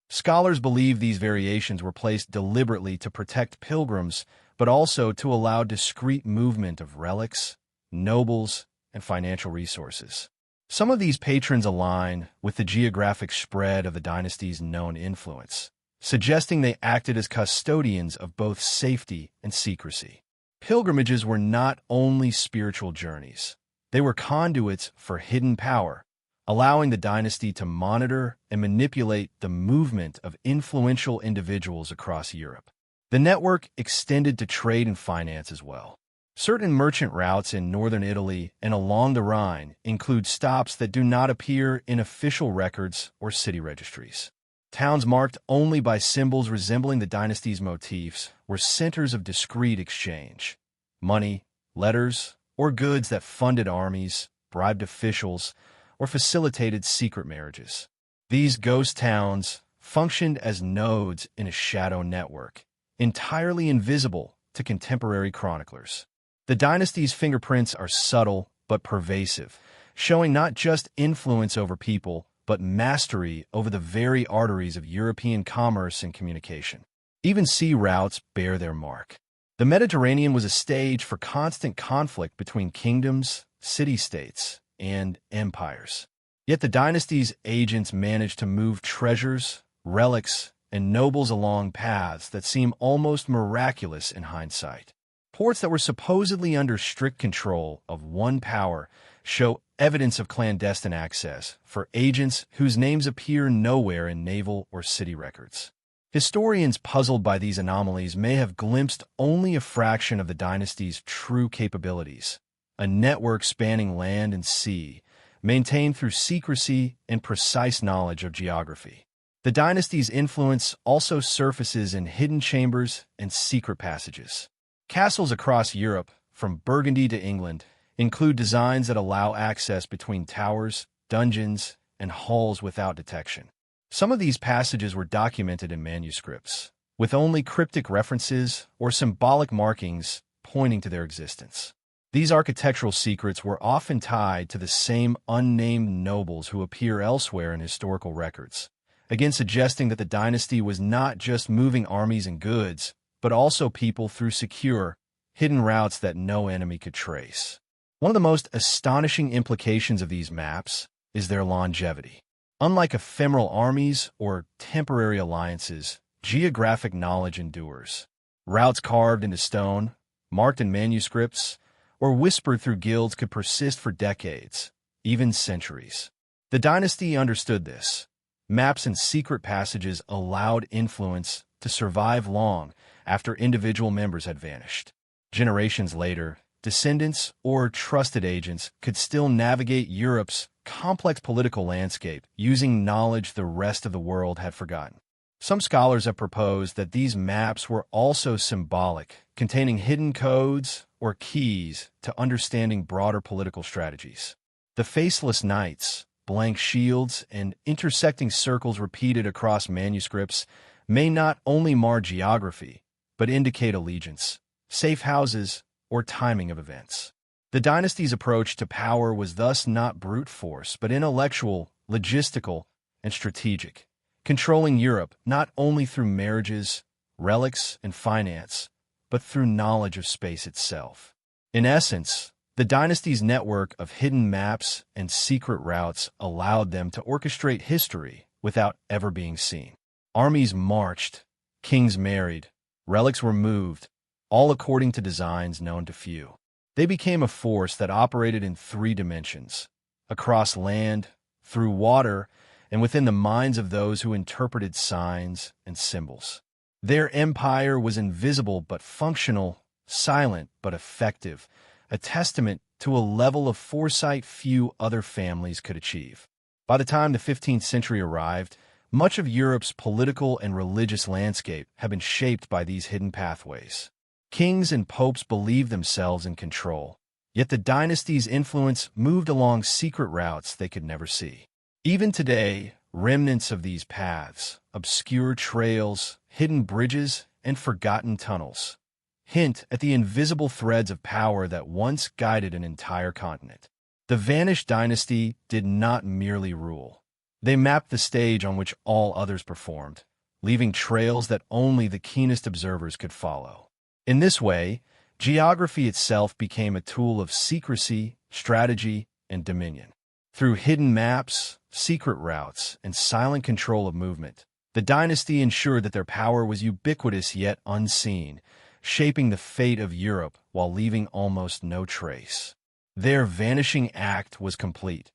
Scholars believe these variations were placed deliberately to protect pilgrims, but also to allow discreet movement of relics, nobles, and financial resources. Some of these patrons align with the geographic spread of the dynasty's known influence, suggesting they acted as custodians of both safety and secrecy. Pilgrimages were not only spiritual journeys, they were conduits for hidden power, allowing the dynasty to monitor and manipulate the movement of influential individuals across Europe. The network extended to trade and finance as well. Certain merchant routes in northern Italy and along the Rhine include stops that do not appear in official records or city registries. Towns marked only by symbols resembling the dynasty's motifs were centers of discreet exchange. Money, letters, or goods that funded armies, bribed officials, or facilitated secret marriages. These ghost towns functioned as nodes in a shadow network, entirely invisible to contemporary chroniclers. The dynasty's fingerprints are subtle but pervasive, showing not just influence over people, but mastery over the very arteries of European commerce and communication. Even sea routes bear their mark. The Mediterranean was a stage for constant conflict between kingdoms, city-states, and empires. Yet the dynasty's agents managed to move treasures, relics, and nobles along paths that seem almost miraculous in hindsight. Ports that were supposedly under strict control of one power show evidence of clandestine access for agents whose names appear nowhere in naval or city records. Historians puzzled by these anomalies may have glimpsed only a fraction of the dynasty's true capabilities, a network spanning land and sea, maintained through secrecy and precise knowledge of geography. The dynasty's influence also surfaces in hidden chambers and secret passages. Castles across Europe, from Burgundy to England, include designs that allow access between towers, dungeons, and halls without detection. Some of these passages were documented in manuscripts, with only cryptic references or symbolic markings pointing to their existence. These architectural secrets were often tied to the same unnamed nobles who appear elsewhere in historical records, again suggesting that the dynasty was not just moving armies and goods, but also people through secure, hidden routes that no enemy could trace. One of the most astonishing implications of these maps is their longevity. Unlike ephemeral armies or temporary alliances, geographic knowledge endures. Routes carved into stone, marked in manuscripts, or whispered through guilds could persist for decades, even centuries. The dynasty understood this. Maps and secret passages allowed influence to survive long after individual members had vanished. Generations later, descendants or trusted agents could still navigate Europe's complex political landscape using knowledge the rest of the world had forgotten. Some scholars have proposed that these maps were also symbolic, containing hidden codes or keys to understanding broader political strategies. The faceless knights, blank shields, and intersecting circles repeated across manuscripts may not only mar geography, but indicate allegiance, safe houses, or timing of events. The dynasty's approach to power was thus not brute force, but intellectual, logistical, and strategic, controlling Europe not only through marriages, relics, and finance, but through knowledge of space itself. In essence, the dynasty's network of hidden maps and secret routes allowed them to orchestrate history without ever being seen. Armies marched, kings married, relics were moved, all according to designs known to few. They became a force that operated in 3 dimensions, across land, through water, and within the minds of those who interpreted signs and symbols. Their empire was invisible but functional, silent but effective, a testament to a level of foresight few other families could achieve. By the time the 15th century arrived, much of Europe's political and religious landscape had been shaped by these hidden pathways. Kings and popes believed themselves in control, yet the dynasty's influence moved along secret routes they could never see. Even today, remnants of these paths, obscure trails, hidden bridges, and forgotten tunnels, hint at the invisible threads of power that once guided an entire continent. The vanished dynasty did not merely rule. They mapped the stage on which all others performed, leaving trails that only the keenest observers could follow. In this way, geography itself became a tool of secrecy, strategy, and dominion. Through hidden maps, secret routes, and silent control of movement, the dynasty ensured that their power was ubiquitous yet unseen, shaping the fate of Europe while leaving almost no trace. Their vanishing act was complete,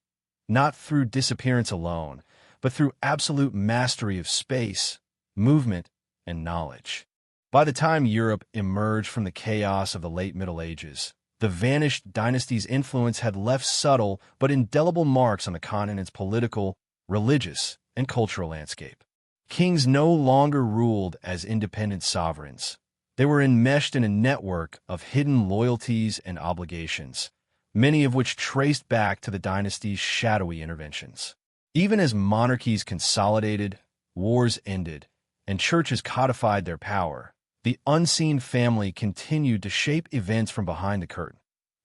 not through disappearance alone, but through absolute mastery of space, movement, and knowledge. By the time Europe emerged from the chaos of the late Middle Ages, the vanished dynasty's influence had left subtle but indelible marks on the continent's political, religious, and cultural landscape. Kings no longer ruled as independent sovereigns. They were enmeshed in a network of hidden loyalties and obligations, many of which traced back to the dynasty's shadowy interventions. Even as monarchies consolidated, wars ended, and churches codified their power, the unseen family continued to shape events from behind the curtain,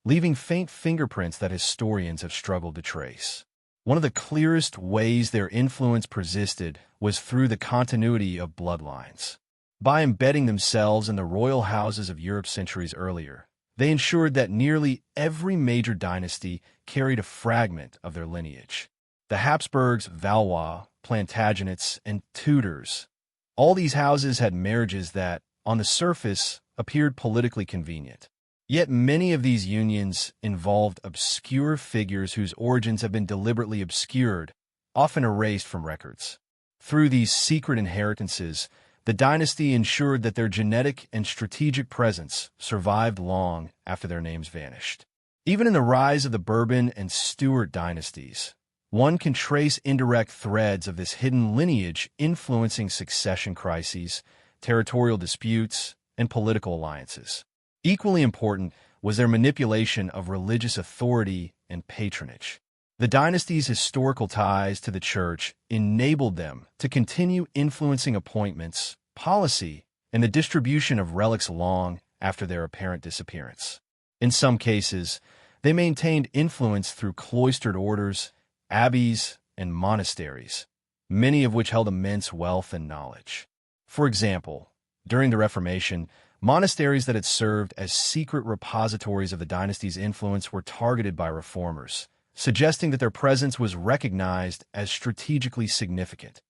leaving faint fingerprints that historians have struggled to trace. One of the clearest ways their influence persisted was through the continuity of bloodlines. By embedding themselves in the royal houses of Europe centuries earlier, they ensured that nearly every major dynasty carried a fragment of their lineage. The Habsburgs, Valois, Plantagenets, and Tudors. All these houses had marriages that, on the surface, appeared politically convenient. Yet many of these unions involved obscure figures whose origins have been deliberately obscured, often erased from records. Through these secret inheritances, the dynasty ensured that their genetic and strategic presence survived long after their names vanished. Even in the rise of the Bourbon and Stuart dynasties, one can trace indirect threads of this hidden lineage influencing succession crises, territorial disputes, and political alliances. Equally important was their manipulation of religious authority and patronage. The dynasty's historical ties to the church enabled them to continue influencing appointments, policy, and the distribution of relics long after their apparent disappearance. In some cases, they maintained influence through cloistered orders, abbeys, and monasteries, many of which held immense wealth and knowledge. For example, during the Reformation, monasteries that had served as secret repositories of the dynasty's influence were targeted by reformers, suggesting that their presence was recognized as strategically significant,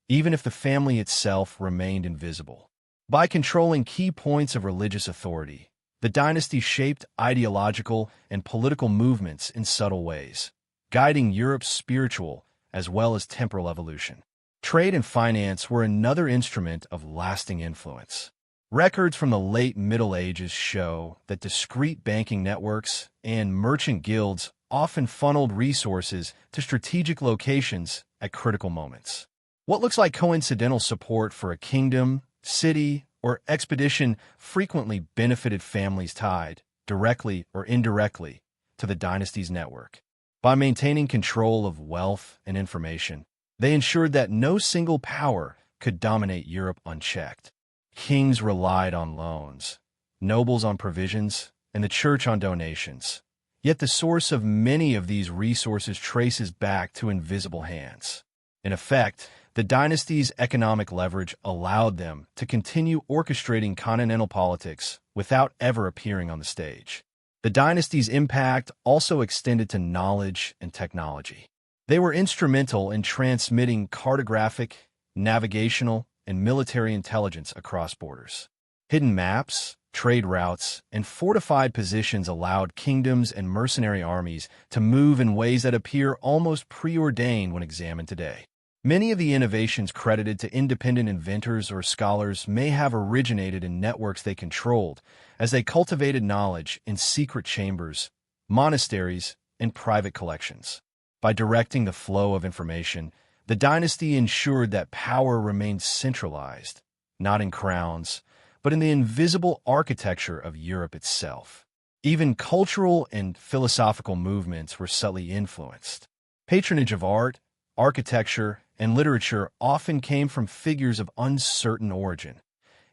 even if the family itself remained invisible. By controlling key points of religious authority, the dynasty shaped ideological and political movements in subtle ways, guiding Europe's spiritual as well as temporal evolution. Trade and finance were another instrument of lasting influence. Records from the late Middle Ages show that discrete banking networks and merchant guilds often funneled resources to strategic locations at critical moments. What looks like coincidental support for a kingdom, city, or expedition frequently benefited families tied, directly or indirectly, to the dynasty's network. By maintaining control of wealth and information, they ensured that no single power could dominate Europe unchecked. Kings relied on loans, nobles on provisions, and the church on donations. Yet the source of many of these resources traces back to invisible hands. In effect, the dynasty's economic leverage allowed them to continue orchestrating continental politics without ever appearing on the stage. The dynasty's impact also extended to knowledge and technology. They were instrumental in transmitting cartographic, navigational, and military intelligence across borders. Hidden maps, trade routes, and fortified positions allowed kingdoms and mercenary armies to move in ways that appear almost preordained when examined today. Many of the innovations credited to independent inventors or scholars may have originated in networks they controlled, as they cultivated knowledge in secret chambers, monasteries, and private collections. By directing the flow of information, the dynasty ensured that power remained centralized, not in crowns, but in the invisible architecture of Europe itself. Even cultural and philosophical movements were subtly influenced. Patronage of art, architecture, and literature often came from figures of uncertain origin,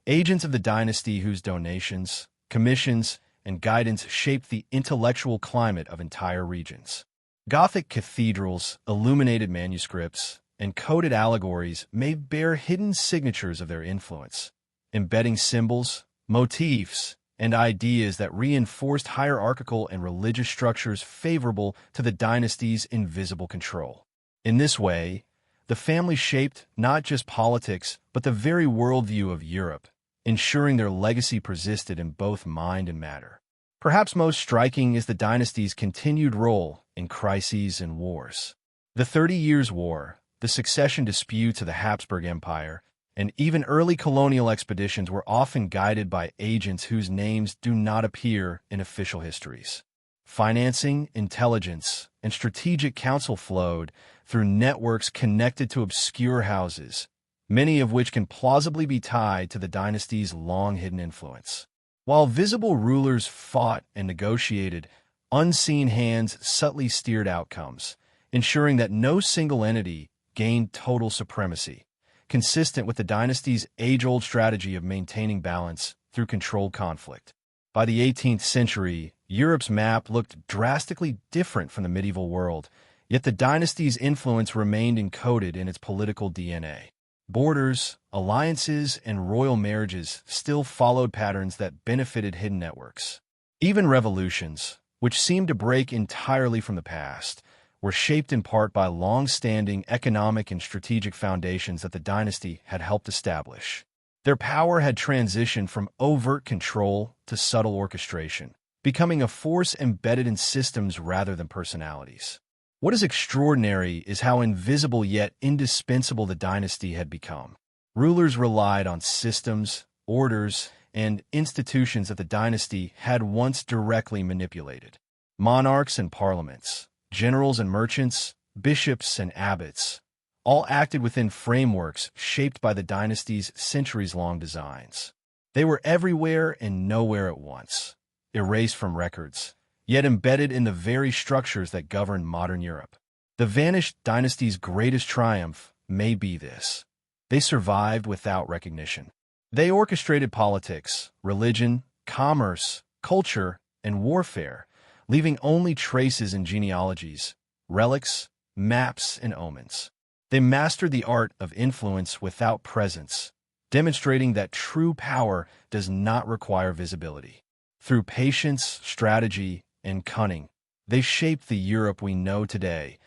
agents of the dynasty whose donations, commissions, and guidance shaped the intellectual climate of entire regions. Gothic cathedrals, illuminated manuscripts, and coded allegories may bear hidden signatures of their influence, embedding symbols, motifs, and ideas that reinforced hierarchical and religious structures favorable to the dynasty's invisible control. In this way, the family shaped not just politics, but the very worldview of Europe, ensuring their legacy persisted in both mind and matter. Perhaps most striking is the dynasty's continued role in crises and wars. The 30 Years' War, the succession disputes of the Habsburg Empire, and even early colonial expeditions were often guided by agents whose names do not appear in official histories. Financing, intelligence, and strategic counsel flowed through networks connected to obscure houses, many of which can plausibly be tied to the dynasty's long-hidden influence. While visible rulers fought and negotiated, unseen hands subtly steered outcomes, ensuring that no single entity gained total supremacy, consistent with the dynasty's age-old strategy of maintaining balance through controlled conflict. By the 18th century, Europe's map looked drastically different from the medieval world, yet the dynasty's influence remained encoded in its political DNA. Borders, alliances, and royal marriages still followed patterns that benefited hidden networks. Even revolutions, which seemed to break entirely from the past, were shaped in part by long-standing economic and strategic foundations that the dynasty had helped establish. Their power had transitioned from overt control to subtle orchestration, becoming a force embedded in systems rather than personalities. What is extraordinary is how invisible yet indispensable the dynasty had become. Rulers relied on systems, orders, and institutions that the dynasty had once directly manipulated. Monarchs and parliaments, generals and merchants, bishops and abbots, all acted within frameworks shaped by the dynasty's centuries-long designs. They were everywhere and nowhere at once, erased from records, yet embedded in the very structures that govern modern Europe. The vanished dynasty's greatest triumph may be this: they survived without recognition. They orchestrated politics, religion, commerce, culture, and warfare, leaving only traces in genealogies, relics, maps, and omens. They mastered the art of influence without presence, demonstrating that true power does not require visibility. Through patience, strategy, and cunning, they shaped the Europe we know today,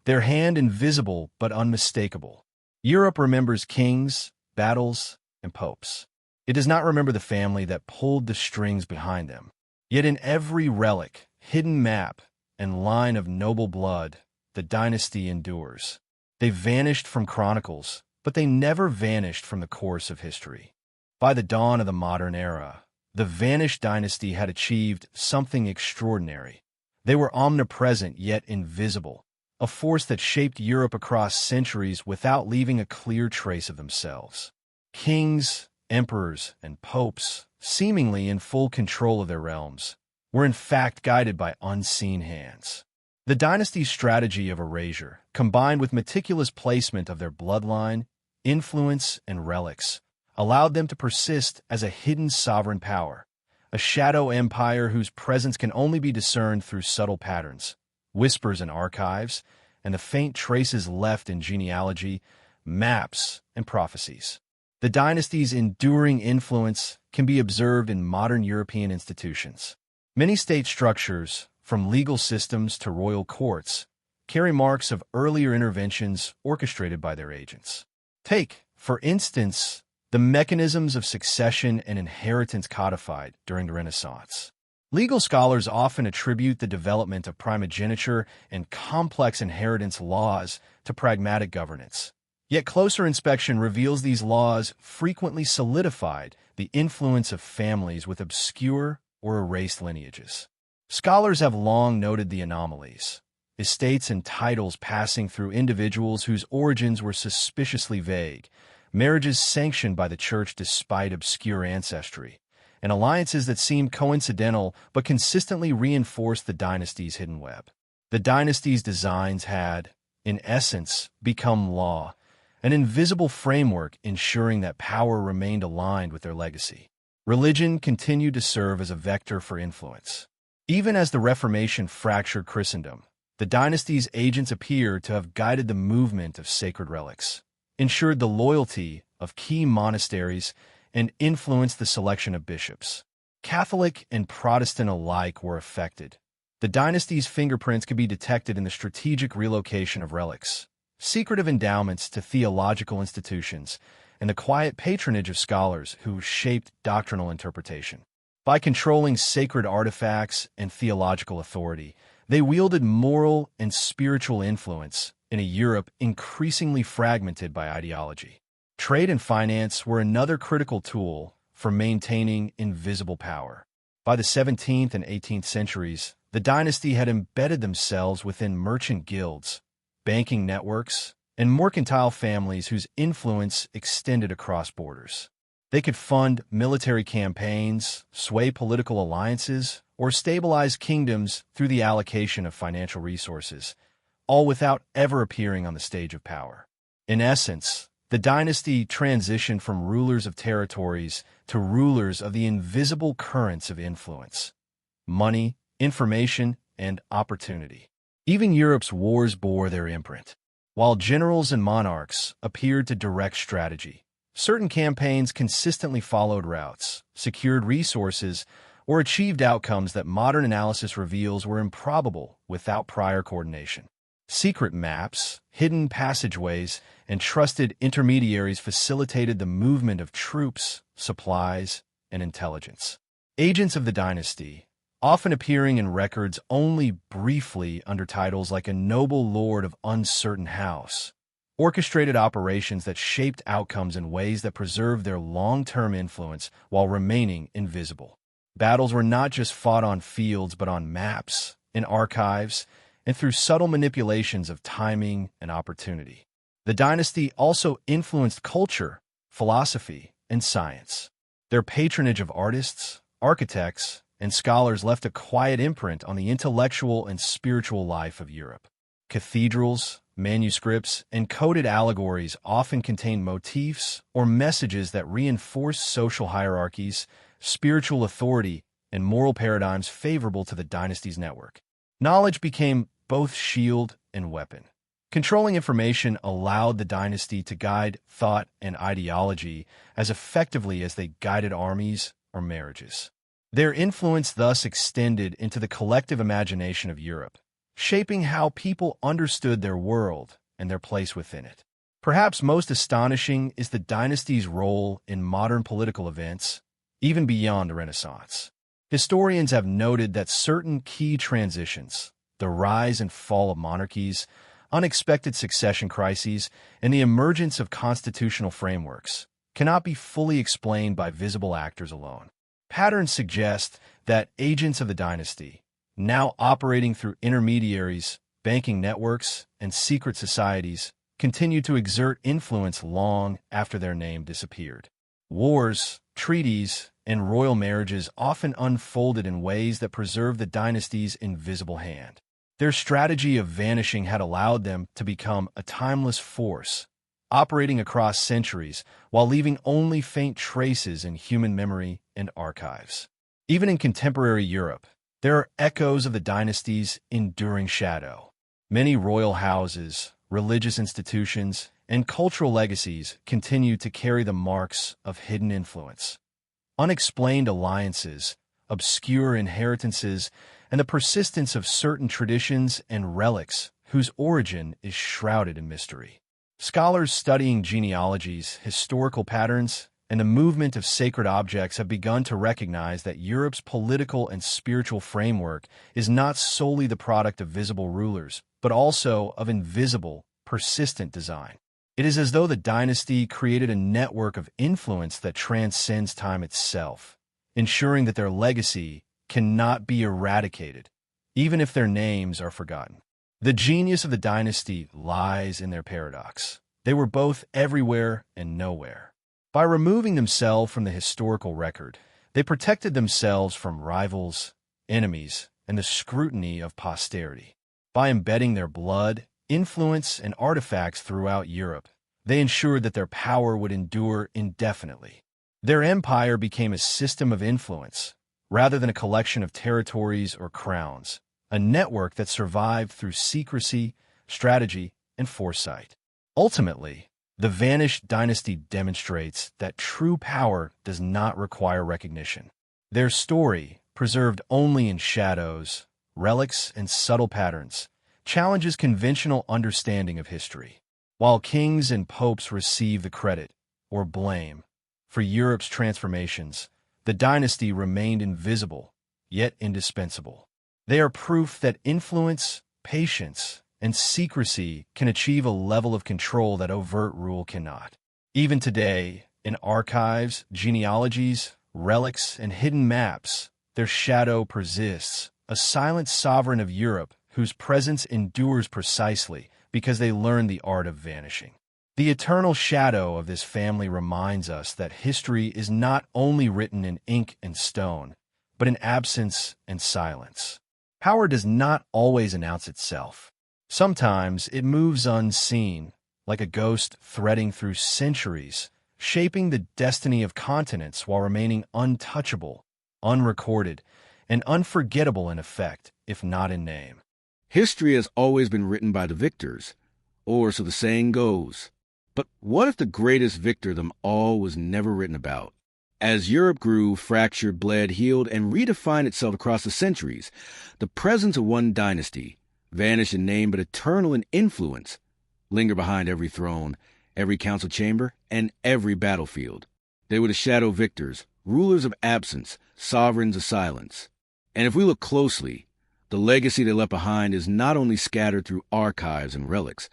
their hand invisible but unmistakable. Europe remembers kings, battles, and popes. It does not remember the family that pulled the strings behind them. Yet in every relic, hidden map, and line of noble blood, the dynasty endures. They vanished from chronicles, but they never vanished from the course of history. By the dawn of the modern era, the vanished dynasty had achieved something extraordinary. They were omnipresent yet invisible, a force that shaped Europe across centuries without leaving a clear trace of themselves. Kings, emperors, and popes, seemingly in full control of their realms, were in fact guided by unseen hands. The dynasty's strategy of erasure, combined with meticulous placement of their bloodline, influence, and relics, allowed them to persist as a hidden sovereign power, a shadow empire whose presence can only be discerned through subtle patterns, whispers in archives, and the faint traces left in genealogy, maps, and prophecies. The dynasty's enduring influence can be observed in modern European institutions. Many state structures, from legal systems to royal courts, carry marks of earlier interventions orchestrated by their agents. Take, for instance, the mechanisms of succession and inheritance codified during the Renaissance. Legal scholars often attribute the development of primogeniture and complex inheritance laws to pragmatic governance. Yet closer inspection reveals these laws frequently solidified the influence of families with obscure or erased lineages. Scholars have long noted the anomalies, estates and titles passing through individuals whose origins were suspiciously vague, marriages sanctioned by the church despite obscure ancestry, and alliances that seemed coincidental but consistently reinforced the dynasty's hidden web. The dynasty's designs had, in essence, become law, an invisible framework ensuring that power remained aligned with their legacy. Religion continued to serve as a vector for influence. Even as the Reformation fractured Christendom, the dynasty's agents appear to have guided the movement of sacred relics, ensured the loyalty of key monasteries, and influenced the selection of bishops. Catholic and Protestant alike were affected. The dynasty's fingerprints could be detected in the strategic relocation of relics, secretive endowments to theological institutions, and the quiet patronage of scholars who shaped doctrinal interpretation. By controlling sacred artifacts and theological authority, they wielded moral and spiritual influence in a Europe increasingly fragmented by ideology. Trade and finance were another critical tool for maintaining invisible power. By the 17th and 18th centuries, the dynasty had embedded themselves within merchant guilds, banking networks, and mercantile families whose influence extended across borders. They could fund military campaigns, sway political alliances, or stabilize kingdoms through the allocation of financial resources, all without ever appearing on the stage of power. In essence, the dynasty transitioned from rulers of territories to rulers of the invisible currents of influence, money, information, and opportunity. Even Europe's wars bore their imprint. While generals and monarchs appeared to direct strategy, certain campaigns consistently followed routes, secured resources, or achieved outcomes that modern analysis reveals were improbable without prior coordination. Secret maps, hidden passageways, and trusted intermediaries facilitated the movement of troops, supplies, and intelligence. Agents of the dynasty, often appearing in records only briefly under titles like a noble lord of uncertain house, orchestrated operations that shaped outcomes in ways that preserved their long-term influence while remaining invisible. Battles were not just fought on fields but on maps, in archives, and through subtle manipulations of timing and opportunity. The dynasty also influenced culture, philosophy, and science. Their patronage of artists, architects, and scholars left a quiet imprint on the intellectual and spiritual life of Europe. Cathedrals, manuscripts, and coded allegories often contain motifs or messages that reinforce social hierarchies, spiritual authority, and moral paradigms favorable to the dynasty's network. Knowledge became both shield and weapon. Controlling information allowed the dynasty to guide thought and ideology as effectively as they guided armies or marriages. Their influence thus extended into the collective imagination of Europe, shaping how people understood their world and their place within it. Perhaps most astonishing is the dynasty's role in modern political events, even beyond the Renaissance. Historians have noted that certain key transitions, the rise and fall of monarchies, unexpected succession crises, and the emergence of constitutional frameworks, cannot be fully explained by visible actors alone. Patterns suggest that agents of the dynasty, now operating through intermediaries, banking networks, and secret societies continued to exert influence long after their name disappeared. Wars, treaties, and royal marriages often unfolded in ways that preserved the dynasty's invisible hand. Their strategy of vanishing had allowed them to become a timeless force, operating across centuries while leaving only faint traces in human memory and archives. Even in contemporary Europe, there are echoes of the dynasty's enduring shadow. Many royal houses, religious institutions, and cultural legacies continue to carry the marks of hidden influence. Unexplained alliances, obscure inheritances, and the persistence of certain traditions and relics whose origin is shrouded in mystery. Scholars studying genealogies, historical patterns, and the movement of sacred objects have begun to recognize that Europe's political and spiritual framework is not solely the product of visible rulers, but also of invisible, persistent design. It is as though the dynasty created a network of influence that transcends time itself, ensuring that their legacy cannot be eradicated, even if their names are forgotten. The genius of the dynasty lies in their paradox. They were both everywhere and nowhere. By removing themselves from the historical record, they protected themselves from rivals, enemies, and the scrutiny of posterity. By embedding their blood, influence, and artifacts throughout Europe, they ensured that their power would endure indefinitely. Their empire became a system of influence, rather than a collection of territories or crowns, a network that survived through secrecy, strategy, and foresight. Ultimately, the vanished dynasty demonstrates that true power does not require recognition. Their story, preserved only in shadows, relics, and subtle patterns, challenges conventional understanding of history. While kings and popes receive the credit, or blame, for Europe's transformations, the dynasty remained invisible, yet indispensable. They are proof that influence, patience, and secrecy can achieve a level of control that overt rule cannot. Even today, in archives, genealogies, relics, and hidden maps, their shadow persists, a silent sovereign of Europe whose presence endures precisely because they learned the art of vanishing. The eternal shadow of this family reminds us that history is not only written in ink and stone, but in absence and silence. Power does not always announce itself. Sometimes it moves unseen, like a ghost threading through centuries, shaping the destiny of continents while remaining untouchable, unrecorded, and unforgettable in effect, if not in name. History has always been written by the victors, or so the saying goes. But what if the greatest victor of them all was never written about? As Europe grew, fractured, bled, healed, and redefined itself across the centuries, the presence of one dynasty, vanished in name but eternal in influence, lingered behind every throne, every council chamber, and every battlefield. They were the shadow victors, rulers of absence, sovereigns of silence. And if we look closely, the legacy they left behind is not only scattered through archives and relics,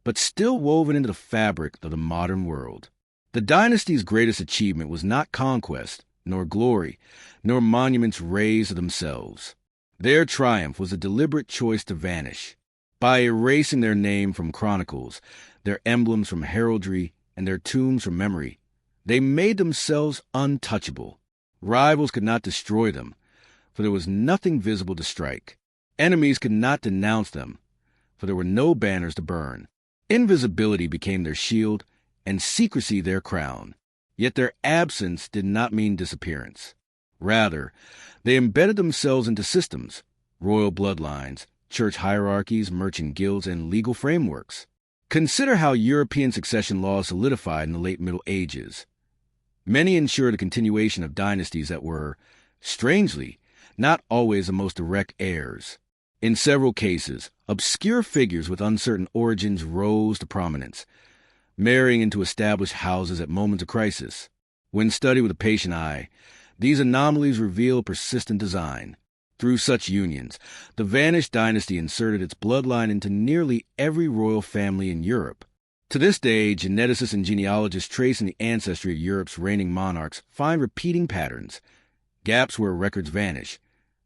but still woven into the fabric of the modern world. The dynasty's greatest achievement was not conquest, nor glory, nor monuments raised to themselves. Their triumph was a deliberate choice to vanish. By erasing their name from chronicles, their emblems from heraldry, and their tombs from memory, they made themselves untouchable. Rivals could not destroy them, for there was nothing visible to strike. Enemies could not denounce them, for there were no banners to burn. Invisibility became their shield, and secrecy their crown. Yet their absence did not mean disappearance. Rather, they embedded themselves into systems, royal bloodlines, church hierarchies, merchant guilds, and legal frameworks. Consider how European succession laws solidified in the late Middle Ages. Many ensured a continuation of dynasties that were, strangely, not always the most direct heirs. In several cases, obscure figures with uncertain origins rose to prominence, marrying into established houses at moments of crisis. When studied with a patient eye, these anomalies reveal persistent design. Through such unions, the vanished dynasty inserted its bloodline into nearly every royal family in Europe. To this day, geneticists and genealogists tracing the ancestry of Europe's reigning monarchs find repeating patterns, gaps where records vanish,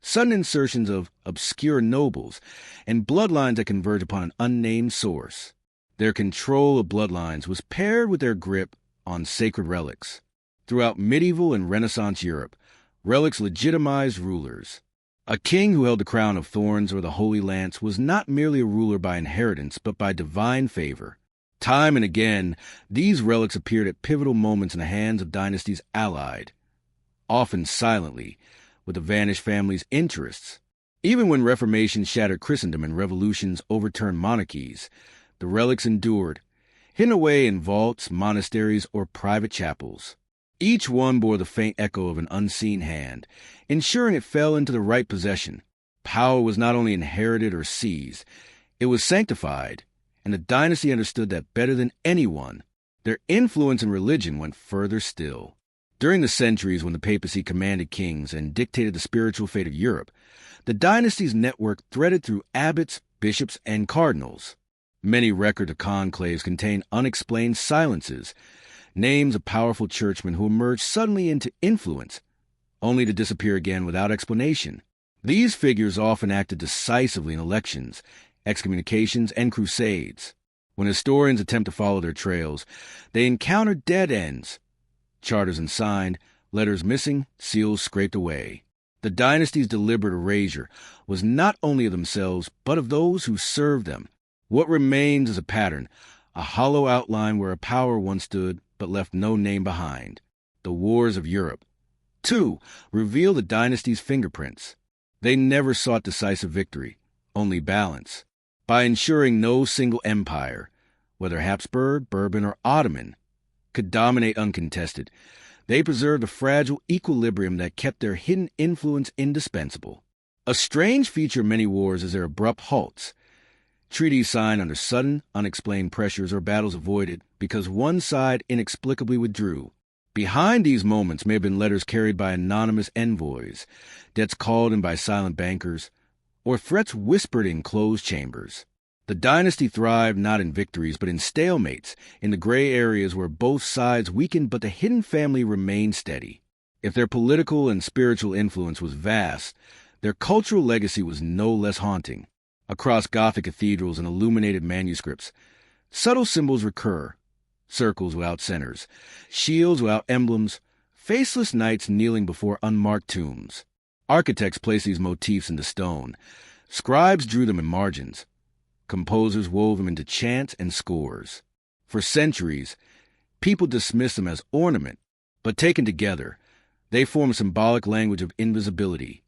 sudden insertions of obscure nobles, and bloodlines that converge upon an unnamed source. Their control of bloodlines was paired with their grip on sacred relics. Throughout medieval and Renaissance Europe, relics legitimized rulers. A king who held the crown of thorns or the Holy Lance was not merely a ruler by inheritance, but by divine favor. Time and again, these relics appeared at pivotal moments in the hands of dynasties allied, often silently, with the vanished family's interests. Even when Reformation shattered Christendom and revolutions overturned monarchies, the relics endured, hidden away in vaults, monasteries, or private chapels. Each one bore the faint echo of an unseen hand, ensuring it fell into the right possession. Power was not only inherited or seized, it was sanctified, and the dynasty understood that better than anyone. Their influence in religion went further still. During the centuries when the papacy commanded kings and dictated the spiritual fate of Europe, the dynasty's network threaded through abbots, bishops, and cardinals. Many records of conclaves contain unexplained silences, names of powerful churchmen who emerged suddenly into influence, only to disappear again without explanation. These figures often acted decisively in elections, excommunications, and crusades. When historians attempt to follow their trails, they encounter dead ends. Charters unsigned, letters missing, seals scraped away. The dynasty's deliberate erasure was not only of themselves, but of those who served them. What remains is a pattern, a hollow outline where a power once stood but left no name behind. The Wars of Europe. 2. Reveal the dynasty's fingerprints. They never sought decisive victory, only balance. By ensuring no single empire, whether Habsburg, Bourbon, or Ottoman, could dominate uncontested, they preserved a fragile equilibrium that kept their hidden influence indispensable. A strange feature of many wars is their abrupt halts. Treaties signed under sudden, unexplained pressures or battles avoided because one side inexplicably withdrew. Behind these moments may have been letters carried by anonymous envoys, debts called in by silent bankers, or threats whispered in closed chambers. The dynasty thrived not in victories but in stalemates, in the gray areas where both sides weakened but the hidden family remained steady. If their political and spiritual influence was vast, their cultural legacy was no less haunting. Across Gothic cathedrals and illuminated manuscripts, subtle symbols recur: circles without centers, shields without emblems, faceless knights kneeling before unmarked tombs. Architects placed these motifs into stone. Scribes drew them in margins. Composers wove them into chants and scores. For centuries, people dismissed them as ornament, but taken together, they form a symbolic language of invisibility,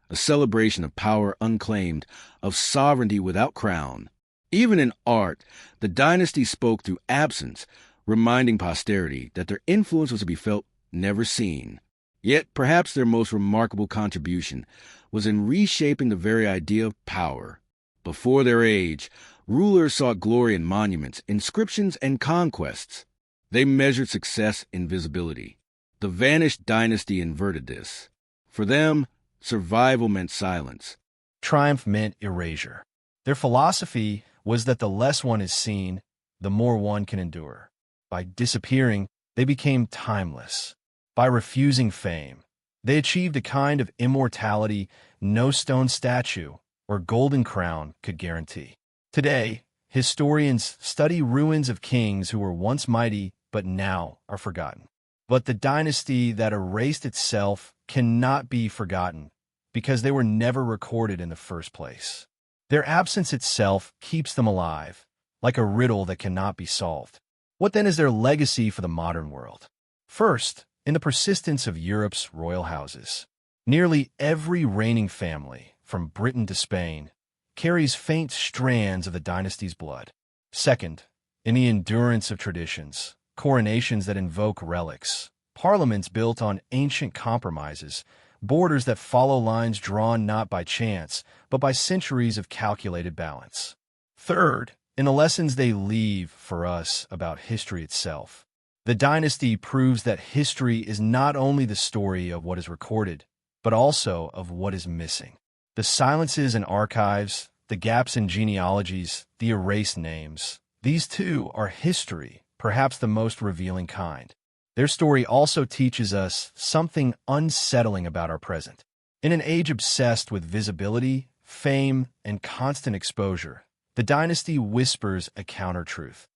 a celebration of power unclaimed, of sovereignty without crown. Even in art, the dynasty spoke through absence, reminding posterity that their influence was to be felt, never seen. Yet perhaps their most remarkable contribution was in reshaping the very idea of power. Before their age, rulers sought glory in monuments, inscriptions, and conquests. They measured success in visibility. The vanished dynasty inverted this. For them, survival meant silence. Triumph meant erasure. Their philosophy was that the less one is seen, the more one can endure. By disappearing, they became timeless. By refusing fame, they achieved a kind of immortality no stone statue or golden crown could guarantee. Today, historians study ruins of kings who were once mighty but now are forgotten. But the dynasty that erased itself cannot be forgotten because they were never recorded in the first place. Their absence itself keeps them alive, like a riddle that cannot be solved. What then is their legacy for the modern world? First, in the persistence of Europe's royal houses. Nearly every reigning family, from Britain to Spain, carries faint strands of the dynasty's blood. Second, in the endurance of traditions, coronations that invoke relics, parliaments built on ancient compromises, borders that follow lines drawn not by chance, but by centuries of calculated balance. Third, in the lessons they leave for us about history itself. The dynasty proves that history is not only the story of what is recorded, but also of what is missing. The silences in archives, the gaps in genealogies, the erased names, these too are history, perhaps the most revealing kind. Their story also teaches us something unsettling about our present. In an age obsessed with visibility, fame, and constant exposure, the dynasty whispers a counter-truth.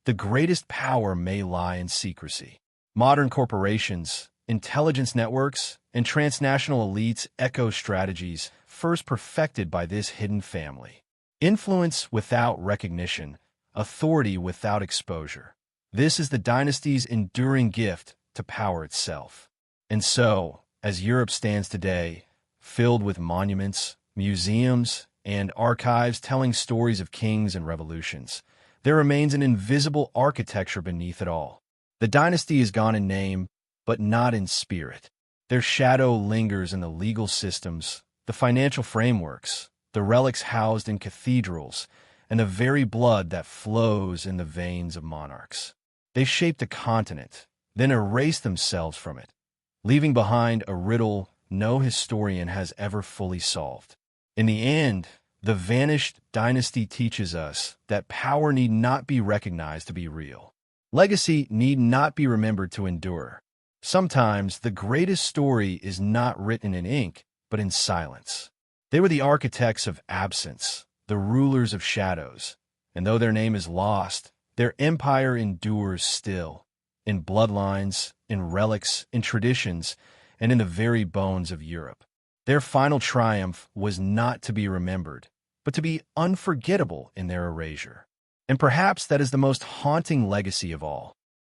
The greatest power may lie in secrecy. Modern corporations, intelligence networks, and transnational elites echo strategies first perfected by this hidden family. Influence without recognition, authority without exposure. This is the dynasty's enduring gift to power itself. And so, as Europe stands today, filled with monuments, museums, and archives telling stories of kings and revolutions, there remains an invisible architecture beneath it all. The dynasty is gone in name, but not in spirit. Their shadow lingers in the legal systems, the financial frameworks, the relics housed in cathedrals, and the very blood that flows in the veins of monarchs. They shaped a continent, then erased themselves from it, leaving behind a riddle no historian has ever fully solved. In the end, the vanished dynasty teaches us that power need not be recognized to be real. Legacy need not be remembered to endure. Sometimes the greatest story is not written in ink, but in silence. They were the architects of absence, the rulers of shadows, and though their name is lost, their empire endures still, in bloodlines, in relics, in traditions, and in the very bones of Europe. Their final triumph was not to be remembered, but to be unforgettable in their erasure. And perhaps that is the most haunting legacy of all.